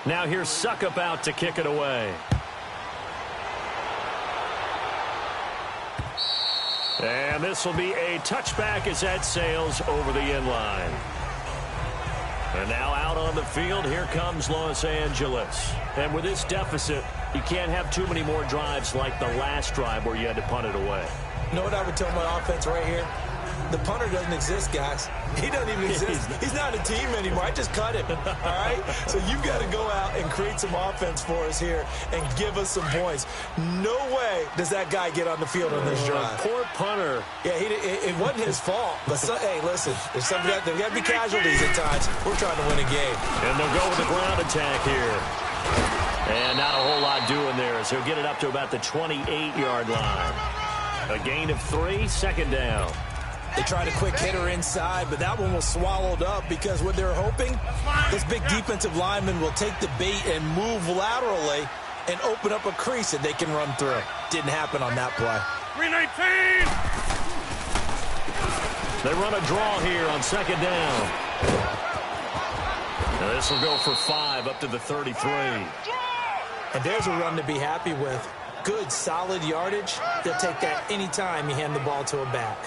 Now here's Suckup out to kick it away. And this will be a touchback as that sails over the end line. And now out on the field, here comes Los Angeles. And with this deficit, you can't have too many more drives like the last drive where you had to punt it away. You know what I would tell my offense right here? The punter doesn't exist, guys. He doesn't even exist. He's not a team anymore. I just cut him, all right? So you've got to go out and create some offense for us here and give us some points. No way does that guy get on the field on this drive. Poor punter. Yeah, it wasn't his fault. But, hey, listen, there's got to be casualties at times. We're trying to win a game. And they'll go with the ground attack here. And not a whole lot doing there, so he'll get it up to about the 28-yard line. A gain of 3, second down. They tried a quick hitter inside, but that one was swallowed up because what they're hoping, this big defensive lineman will take the bait and move laterally and open up a crease that they can run through. Didn't happen on that play. 319! They run a draw here on second down. Now this will go for 5 up to the 33. And there's a run to be happy with. Good, solid yardage. They'll take that anytime you hand the ball to a back.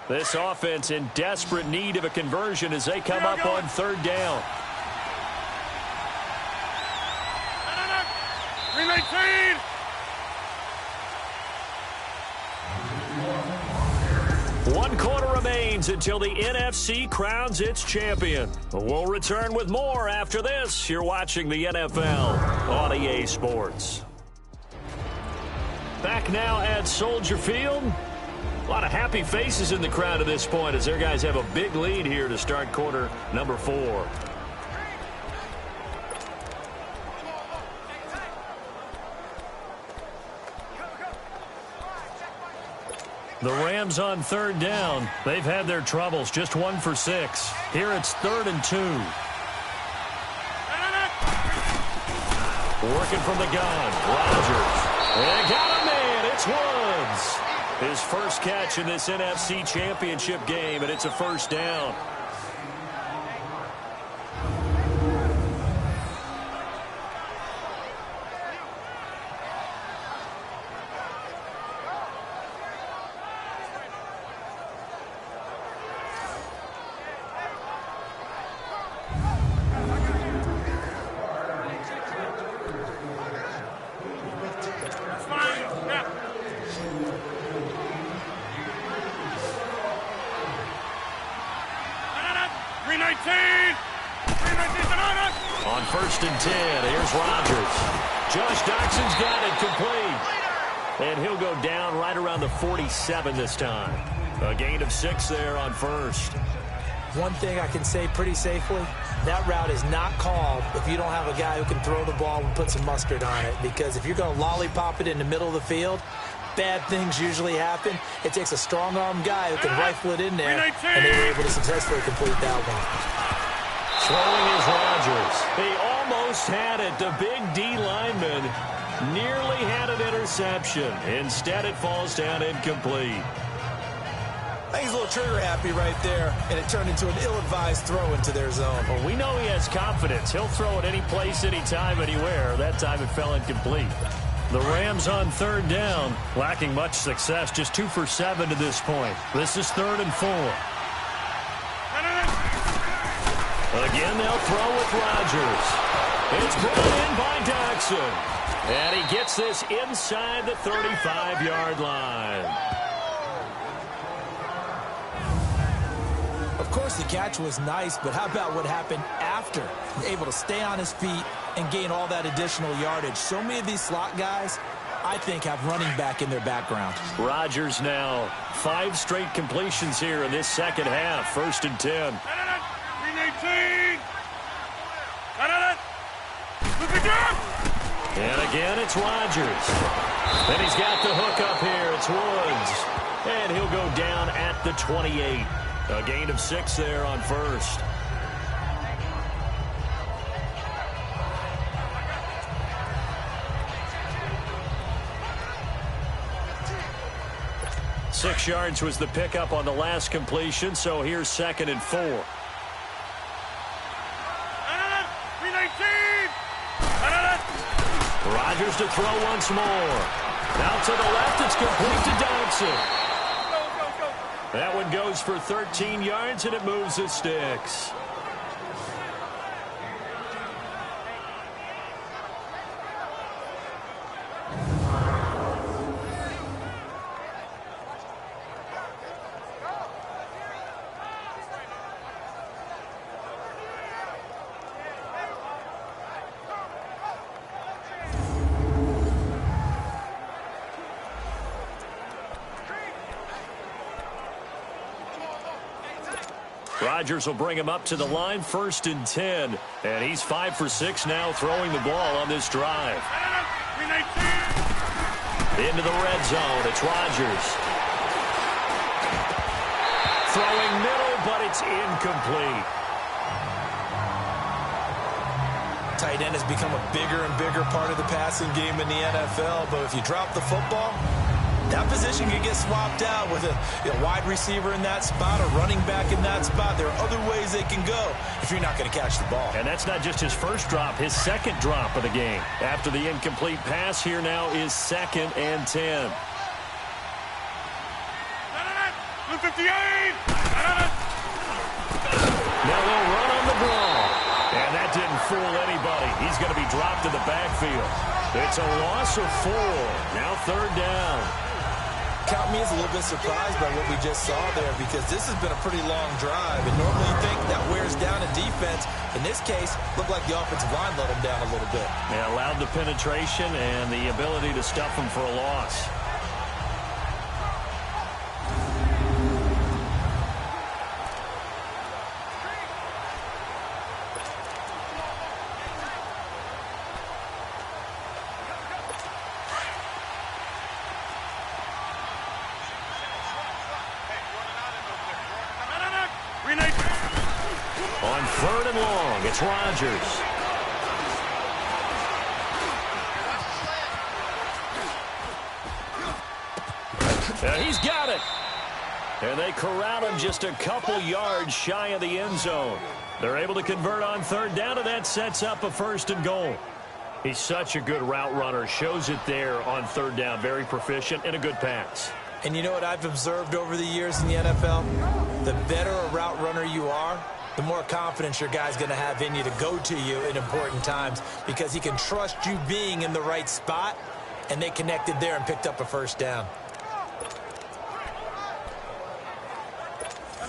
This offense in desperate need of a conversion as they come up on third down. 319! One quarter remains until the NFC crowns its champion. We'll return with more after this. You're watching the NFL on EA Sports. Back now at Soldier Field. A lot of happy faces in the crowd at this point as their guys have a big lead here to start quarter number 4. The Rams on third down. They've had their troubles, just 1 for 6. Here it's 3rd and 2. Working from the gun, Rodgers. They got a man, it's Woods. His first catch in this NFC Championship game, and it's a first down. On 1st and 10, here's Rodgers. Josh Doxson's got it complete. And he'll go down right around the 47 this time. A gain of 6 there on 1st. One thing I can say pretty safely, that route is not called if you don't have a guy who can throw the ball and put some mustard on it. Because if you're going to lollipop it in the middle of the field, bad things usually happen. It takes a strong-arm guy who can rifle it in there, and they were able to successfully complete that one. Throwing is Rodgers. He almost had it. The big D lineman nearly had an interception. Instead, it falls down incomplete. I think he's a little trigger happy right there, and it turned into an ill-advised throw into their zone. Well, we know he has confidence. He'll throw it any place, anytime, anywhere. That time it fell incomplete. The Rams on third down, lacking much success. Just 2 for 7 to this point. This is 3rd and 4. Again, they'll throw with Rodgers. It's brought in by Johnson. And he gets this inside the 35-yard line. Of course, the catch was nice, but how about what happened after? Able to stay on his feet and gain all that additional yardage. So many of these slot guys, I think, have running back in their background. Rodgers now 5 straight completions here in this second half. 1st and 10. And again, it's Rodgers. And he's got the hook up here. It's Woods. And he'll go down at the 28. A gain of 6 there on 1st. Six yards was the pickup on the last completion, so here's 2nd and 4. Rodgers to throw once more. Out to the left, it's complete to Dodson. That one goes for 13 yards, and it moves the sticks. Rodgers will bring him up to the line, 1st and 10. And he's 5 for 6 now throwing the ball on this drive. Into the red zone, it's Rodgers. Throwing middle, but it's incomplete. Tight end has become a bigger and bigger part of the passing game in the NFL, but if you drop the football, that position can get swapped out with a wide receiver in that spot, a running back in that spot. There are other ways they can go if you're not going to catch the ball. And that's not just his first drop, his second drop of the game. After the incomplete pass, here now is 2nd and 10. Now they'll run on the draw. And that didn't fool anybody. He's going to be dropped in the backfield. It's a loss of 4. Now 3rd down. Count me as a little bit surprised by what we just saw there, because this has been a pretty long drive, and normally you think that wears down a defense. In this case, looked like the offensive line let them down a little bit. Yeah, allowed the penetration and the ability to stuff them for a loss. On 3rd and long, it's Rodgers. And he's got it. And they corral him just a couple yards shy of the end zone. They're able to convert on 3rd down, and that sets up a 1st and goal. He's such a good route runner. Shows it there on 3rd down. Very proficient and a good pass. And you know what I've observed over the years in the NFL? The better a route runner you are, the more confidence your guy's going to have in you to go to you in important times, because he can trust you being in the right spot, and they connected there and picked up a 1st down.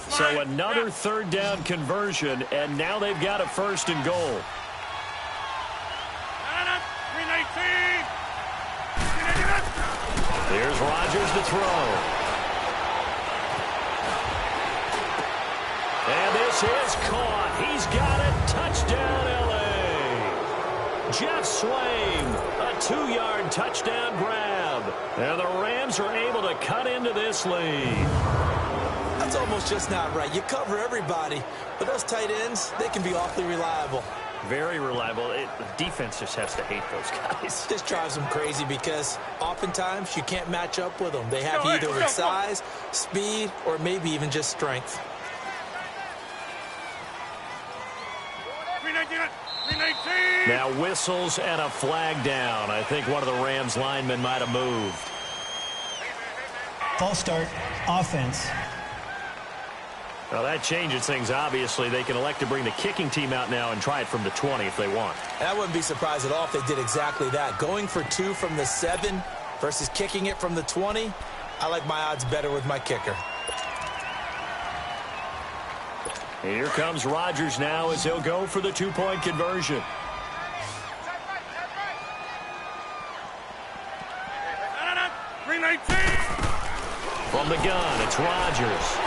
So another 3rd down conversion, and now they've got a 1st and goal. Here's Rodgers to throw. And this is caught. He's got it. Touchdown, L.A. Jeff Swain, a 2-yard touchdown grab. And the Rams are able to cut into this lead. That's almost just not right. You cover everybody, but those tight ends, they can be awfully reliable. Very reliable. The defense just has to hate those guys. This drives them crazy because oftentimes you can't match up with them. They have either with size, speed, or maybe even just strength. Now whistles and a flag down. I think one of the Rams linemen might have moved. False start, offense. Well, that changes things, obviously. They can elect to bring the kicking team out now and try it from the 20 if they want. And I wouldn't be surprised at all if they did exactly that. Going for 2 from the 7 versus kicking it from the 20, I like my odds better with my kicker. Here comes Rodgers now as he'll go for the 2-point conversion. From the gun, it's Rodgers.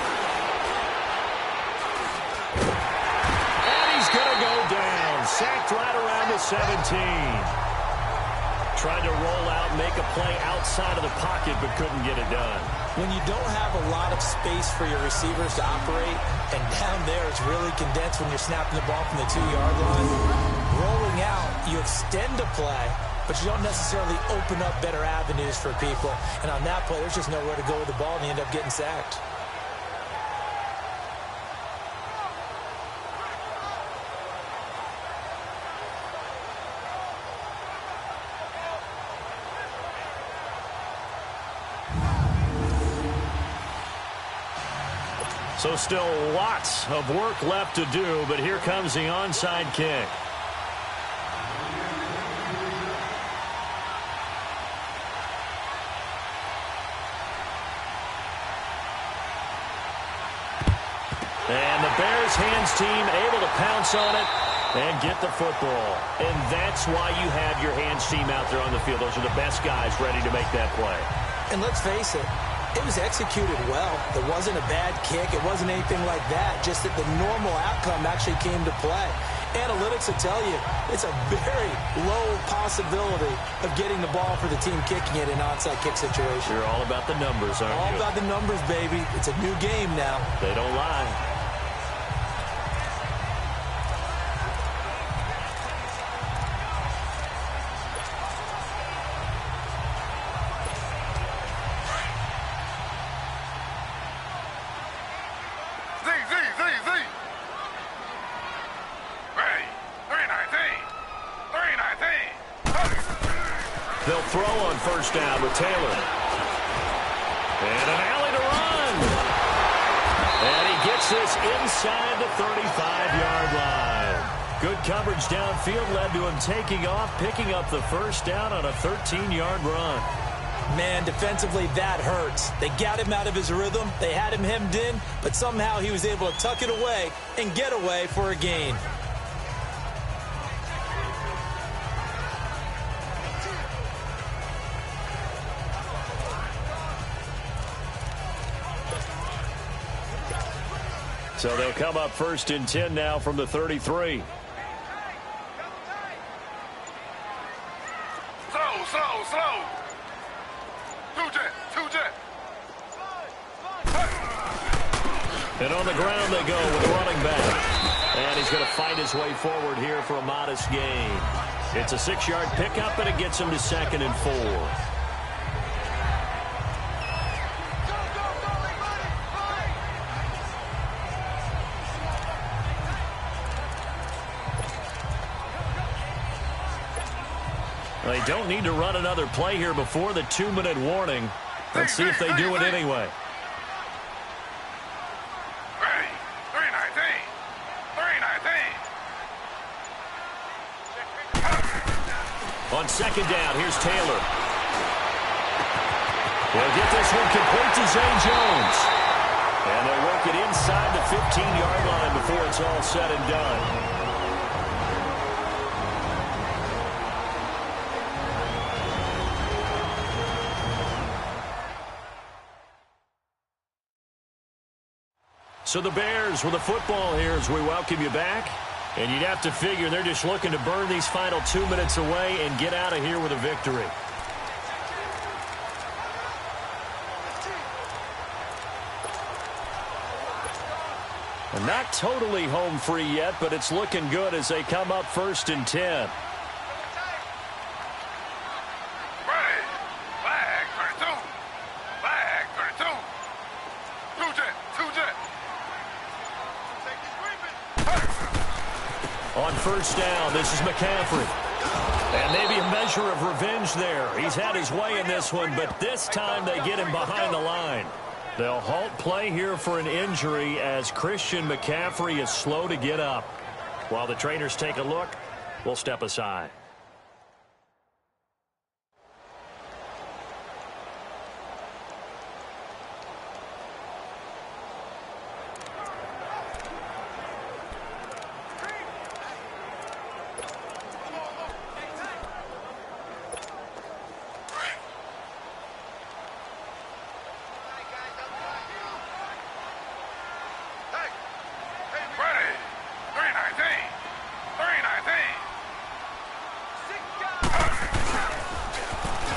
And he's going to go down. Sacked right around the 17. Tried to roll out, make a play outside of the pocket, but couldn't get it done. When you don't have a lot of space for your receivers to operate, and down there it's really condensed when you're snapping the ball from the 2-yard line, rolling out, you extend a play, but you don't necessarily open up better avenues for people. And on that play, there's just nowhere to go with the ball, and you end up getting sacked. So still lots of work left to do, but here comes the onside kick. And the Bears hands team able to pounce on it and get the football. And that's why you have your hands team out there on the field. Those are the best guys ready to make that play. And let's face it, it was executed well. It wasn't a bad kick. It wasn't anything like that. Just that the normal outcome actually came to play. Analytics will tell you it's a very low possibility of getting the ball for the team kicking it in an onside kick situation. You're all about the numbers, aren't you? All about the numbers, baby. It's a new game now. They don't lie. They'll throw on first down with Taylor. And an alley to run. And he gets this inside the 35-yard line. Good coverage downfield led to him taking off, picking up the first down on a 13-yard run. Man, defensively, that hurts. They got him out of his rhythm. They had him hemmed in, but somehow he was able to tuck it away and get away for a gain. So they'll come up first and 10 now from the 33. Slow. Two jet. And on the ground they go with the running back. And he's going to fight his way forward here for a modest gain. It's a 6-yard pickup, and it gets him to 2nd and 4. They don't need to run another play here before the 2-minute warning. Let's see if they do it anyway. Ready. 3-19. On second down, here's Taylor. They'll get this one complete to Zay Jones. And they'll work it inside the 15-yard line before it's all said and done. So the Bears with the football here as we welcome you back. And you'd have to figure they're just looking to burn these final 2 minutes away and get out of here with a victory. And not totally home free yet, but it's looking good as they come up first and 10. On first down, this is McCaffrey. And maybe a measure of revenge there. He's had his way in this one, but this time they get him behind the line. They'll halt play here for an injury as Christian McCaffrey is slow to get up. While the trainers take a look, we'll step aside.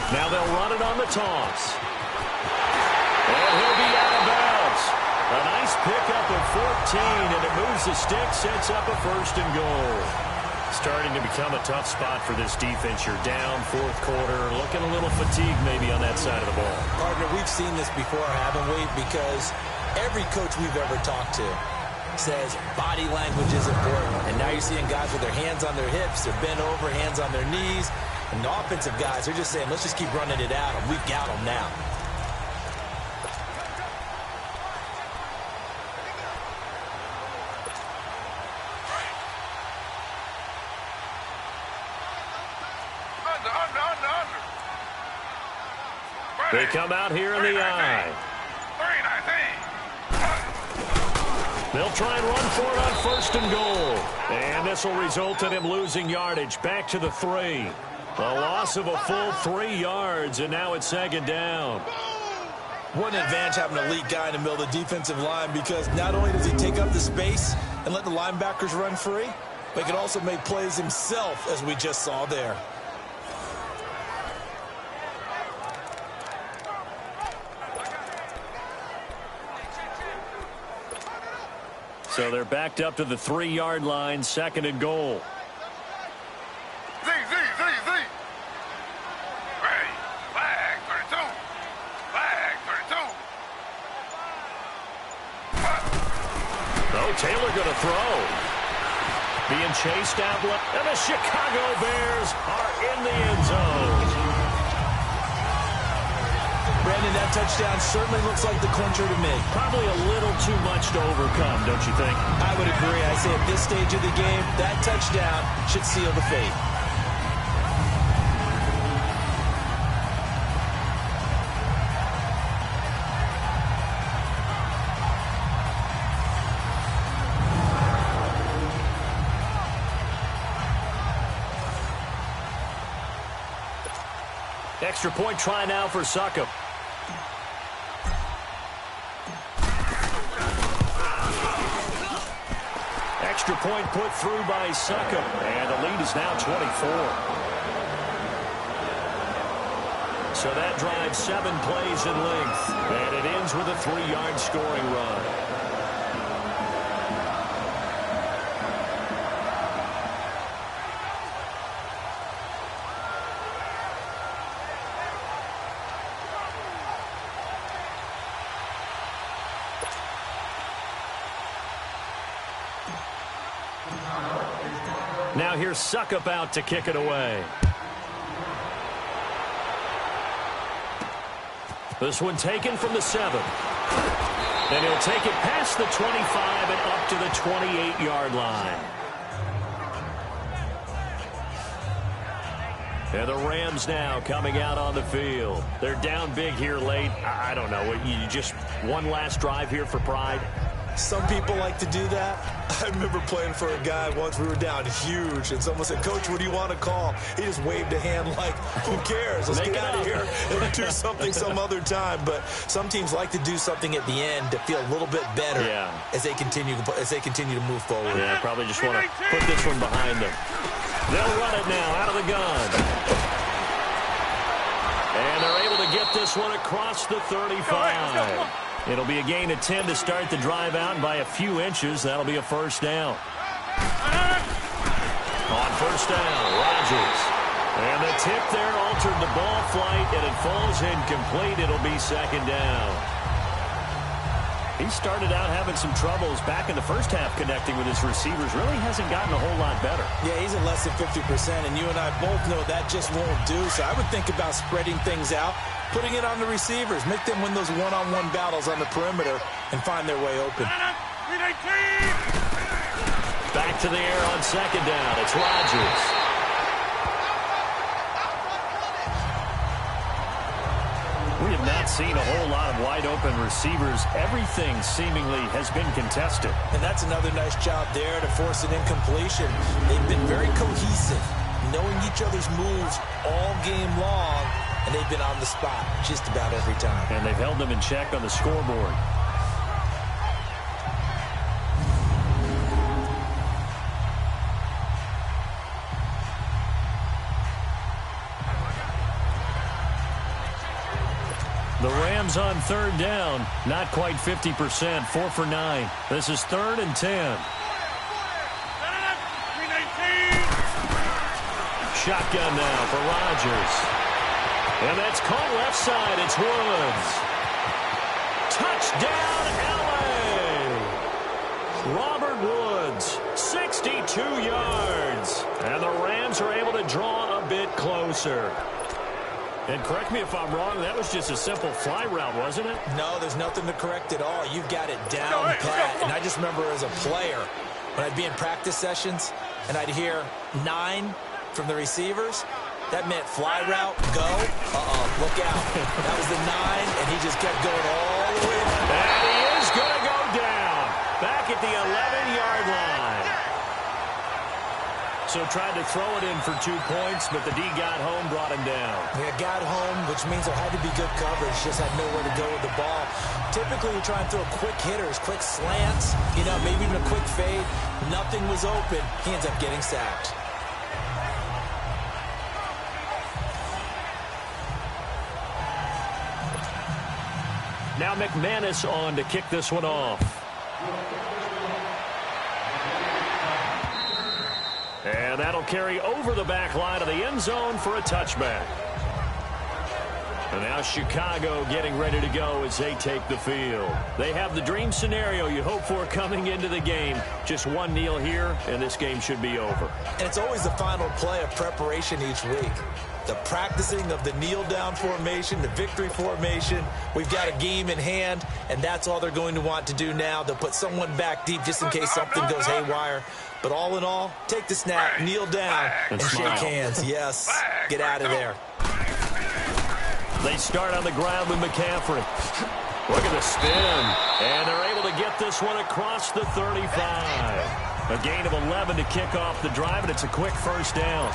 Now they'll run it on the toss. And he'll be out of bounds. A nice pickup of 14, and it moves the stick, sets up a 1st and goal. Starting to become a tough spot for this defense. You're down 4th quarter, looking a little fatigued maybe on that side of the ball. Partner, we've seen this before, haven't we? Because every coach we've ever talked to says body language is important. And now you're seeing guys with their hands on their hips, they're bent over, hands on their knees. And the offensive guys are just saying, let's just keep running it at them. We've got them now. They come out here in the eye. They'll try and run for it on 1st and goal. And this will result in him losing yardage. Back to the 3. A loss of a full 3 yards, and now it's 2nd down. What an advantage having an elite guy in the middle of the defensive line, because not only does he take up the space and let the linebackers run free, but he can also make plays himself, as we just saw there. So they're backed up to the 3-yard line, 2nd and goal. Taylor going to throw. Being chased out, and the Chicago Bears are in the end zone. Brandon, that touchdown certainly looks like the clincher to me. Probably a little too much to overcome, don't you think? I would agree. I say at this stage of the game, that touchdown should seal the fate. Extra point try now for Succop. Extra point put through by Succop, and the lead is now 24. So that drives 7 plays in length, and it ends with a 3-yard scoring run. Now here's Succop out to kick it away. This one taken from the 7. And he'll take it past the 25 and up to the 28-yard line. And the Rams now coming out on the field. They're down big here late. I don't know. You just one last drive here for pride? Some people like to do that. I remember playing for a guy once. We were down huge, and someone said, "Coach, what do you want to call?" He just waved a hand like, "Who cares? Let's get out of here and do something some other time." But some teams like to do something at the end to feel a little bit better as they continue to move forward. Yeah, probably just want to put this one behind them. They'll run it now out of the gun. And they're able to get this one across the 35. It'll be a gain of 10 to start the drive out, and by a few inches, that'll be a 1st down. On 1st down, Rodgers. And the tip there altered the ball flight, and it falls incomplete. It'll be 2nd down. He started out having some troubles back in the first half connecting with his receivers. Really hasn't gotten a whole lot better. Yeah, he's at less than 50%, and you and I both know that just won't do. So I would think about spreading things out, putting it on the receivers, make them win those one-on-one battles on the perimeter and find their way open. Back to the air on second down. It's Rodgers. We have not seen a whole lot of wide-open receivers. Everything seemingly has been contested. And that's another nice job there to force an incompletion. They've been very cohesive, knowing each other's moves all game long, and they've been on the spot just about every time. And they've held them in check on the scoreboard. The Rams on third down, not quite 50%, 4 for 9. This is 3rd and 10. Shotgun now for Rodgers. And that's caught left side. It's Woods. Touchdown, L.A. Robert Woods, 62 yards. And the Rams are able to draw a bit closer. And correct me if I'm wrong, that was just a simple fly route, wasn't it? No, there's nothing to correct at all. You've got it down pat. And I just remember as a player, when I'd be in practice sessions and I'd hear 9 from the receivers, that meant fly route, go. Look out. That was the 9, and he just kept going all the way back. And he is going to go down. Back at the 11-yard line. So tried to throw it in for 2 points, but the D got home, brought him down. Yeah, got home, which means there had to be good coverage. Just had nowhere to go with the ball. Typically, we try and throw quick hitters, quick slants, maybe even a quick fade. Nothing was open. He ends up getting sacked. Now McManus on to kick this one off. And that'll carry over the back line of the end zone for a touchback. And now Chicago getting ready to go as they take the field. They have the dream scenario you hope for coming into the game. Just one kneel here, and this game should be over. And it's always the final play of preparation each week. The practicing of the kneel-down formation, the victory formation. We've got a game in hand, and that's all they're going to want to do now. They'll put someone back deep just in case something goes haywire. But all in all, take the snap, kneel down, and shake hands. Yes, get out of there. They start on the ground with McCaffrey. Look at the spin. And they're able to get this one across the 35. A gain of 11 to kick off the drive, and it's a quick first down.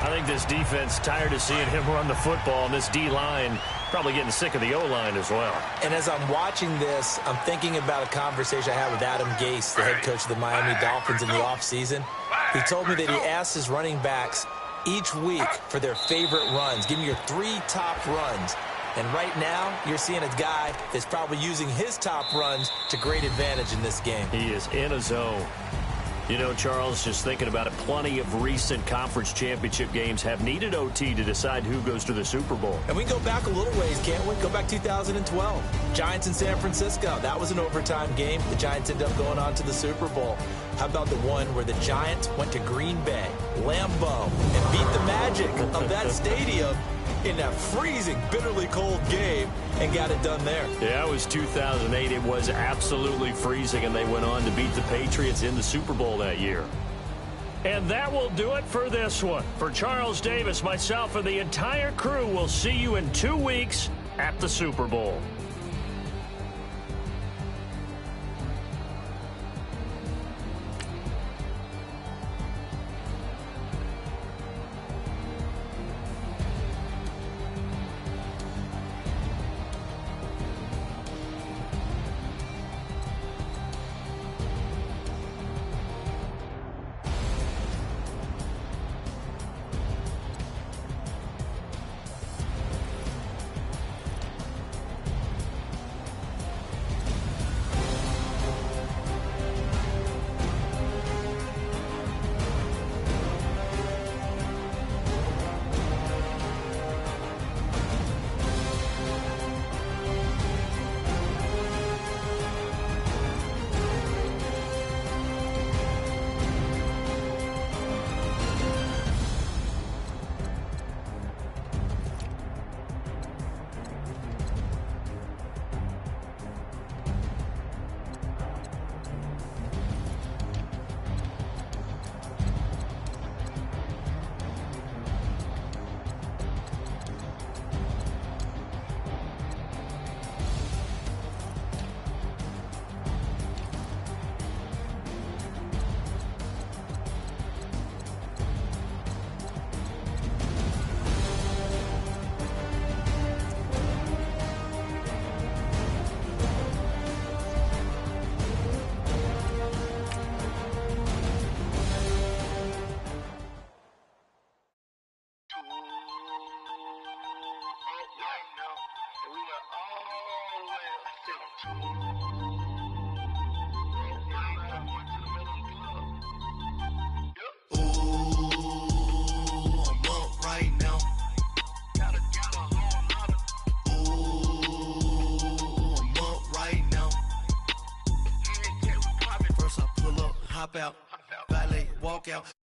I think this defense tired of seeing him run the football, and this D-line probably getting sick of the O-line as well. And as I'm watching this, I'm thinking about a conversation I had with Adam Gase, the head coach of the Miami Dolphins in the offseason. He told me that he asked his running backs each week for their favorite runs. Give me your 3 top runs. And right now, you're seeing a guy that's probably using his top runs to great advantage in this game. He is in a zone. Charles, just thinking about it, plenty of recent conference championship games have needed OT to decide who goes to the Super Bowl. And we can go back a little ways, can't we? Go back 2012. Giants in San Francisco. That was an overtime game. The Giants ended up going on to the Super Bowl. How about the one where the Giants went to Green Bay, Lambeau, and beat the magic of that stadium in that freezing, bitterly cold game and got it done there. Yeah, it was 2008. It was absolutely freezing, and they went on to beat the Patriots in the Super Bowl that year. And that will do it for this one. For Charles Davis, myself, and the entire crew, we'll see you in 2 weeks at the Super Bowl. And we went all the way up to Ooh, I'm up right now. Got a whole lot of. Ooh, I'm up right now. First I pull up, hop out, valet, walk out.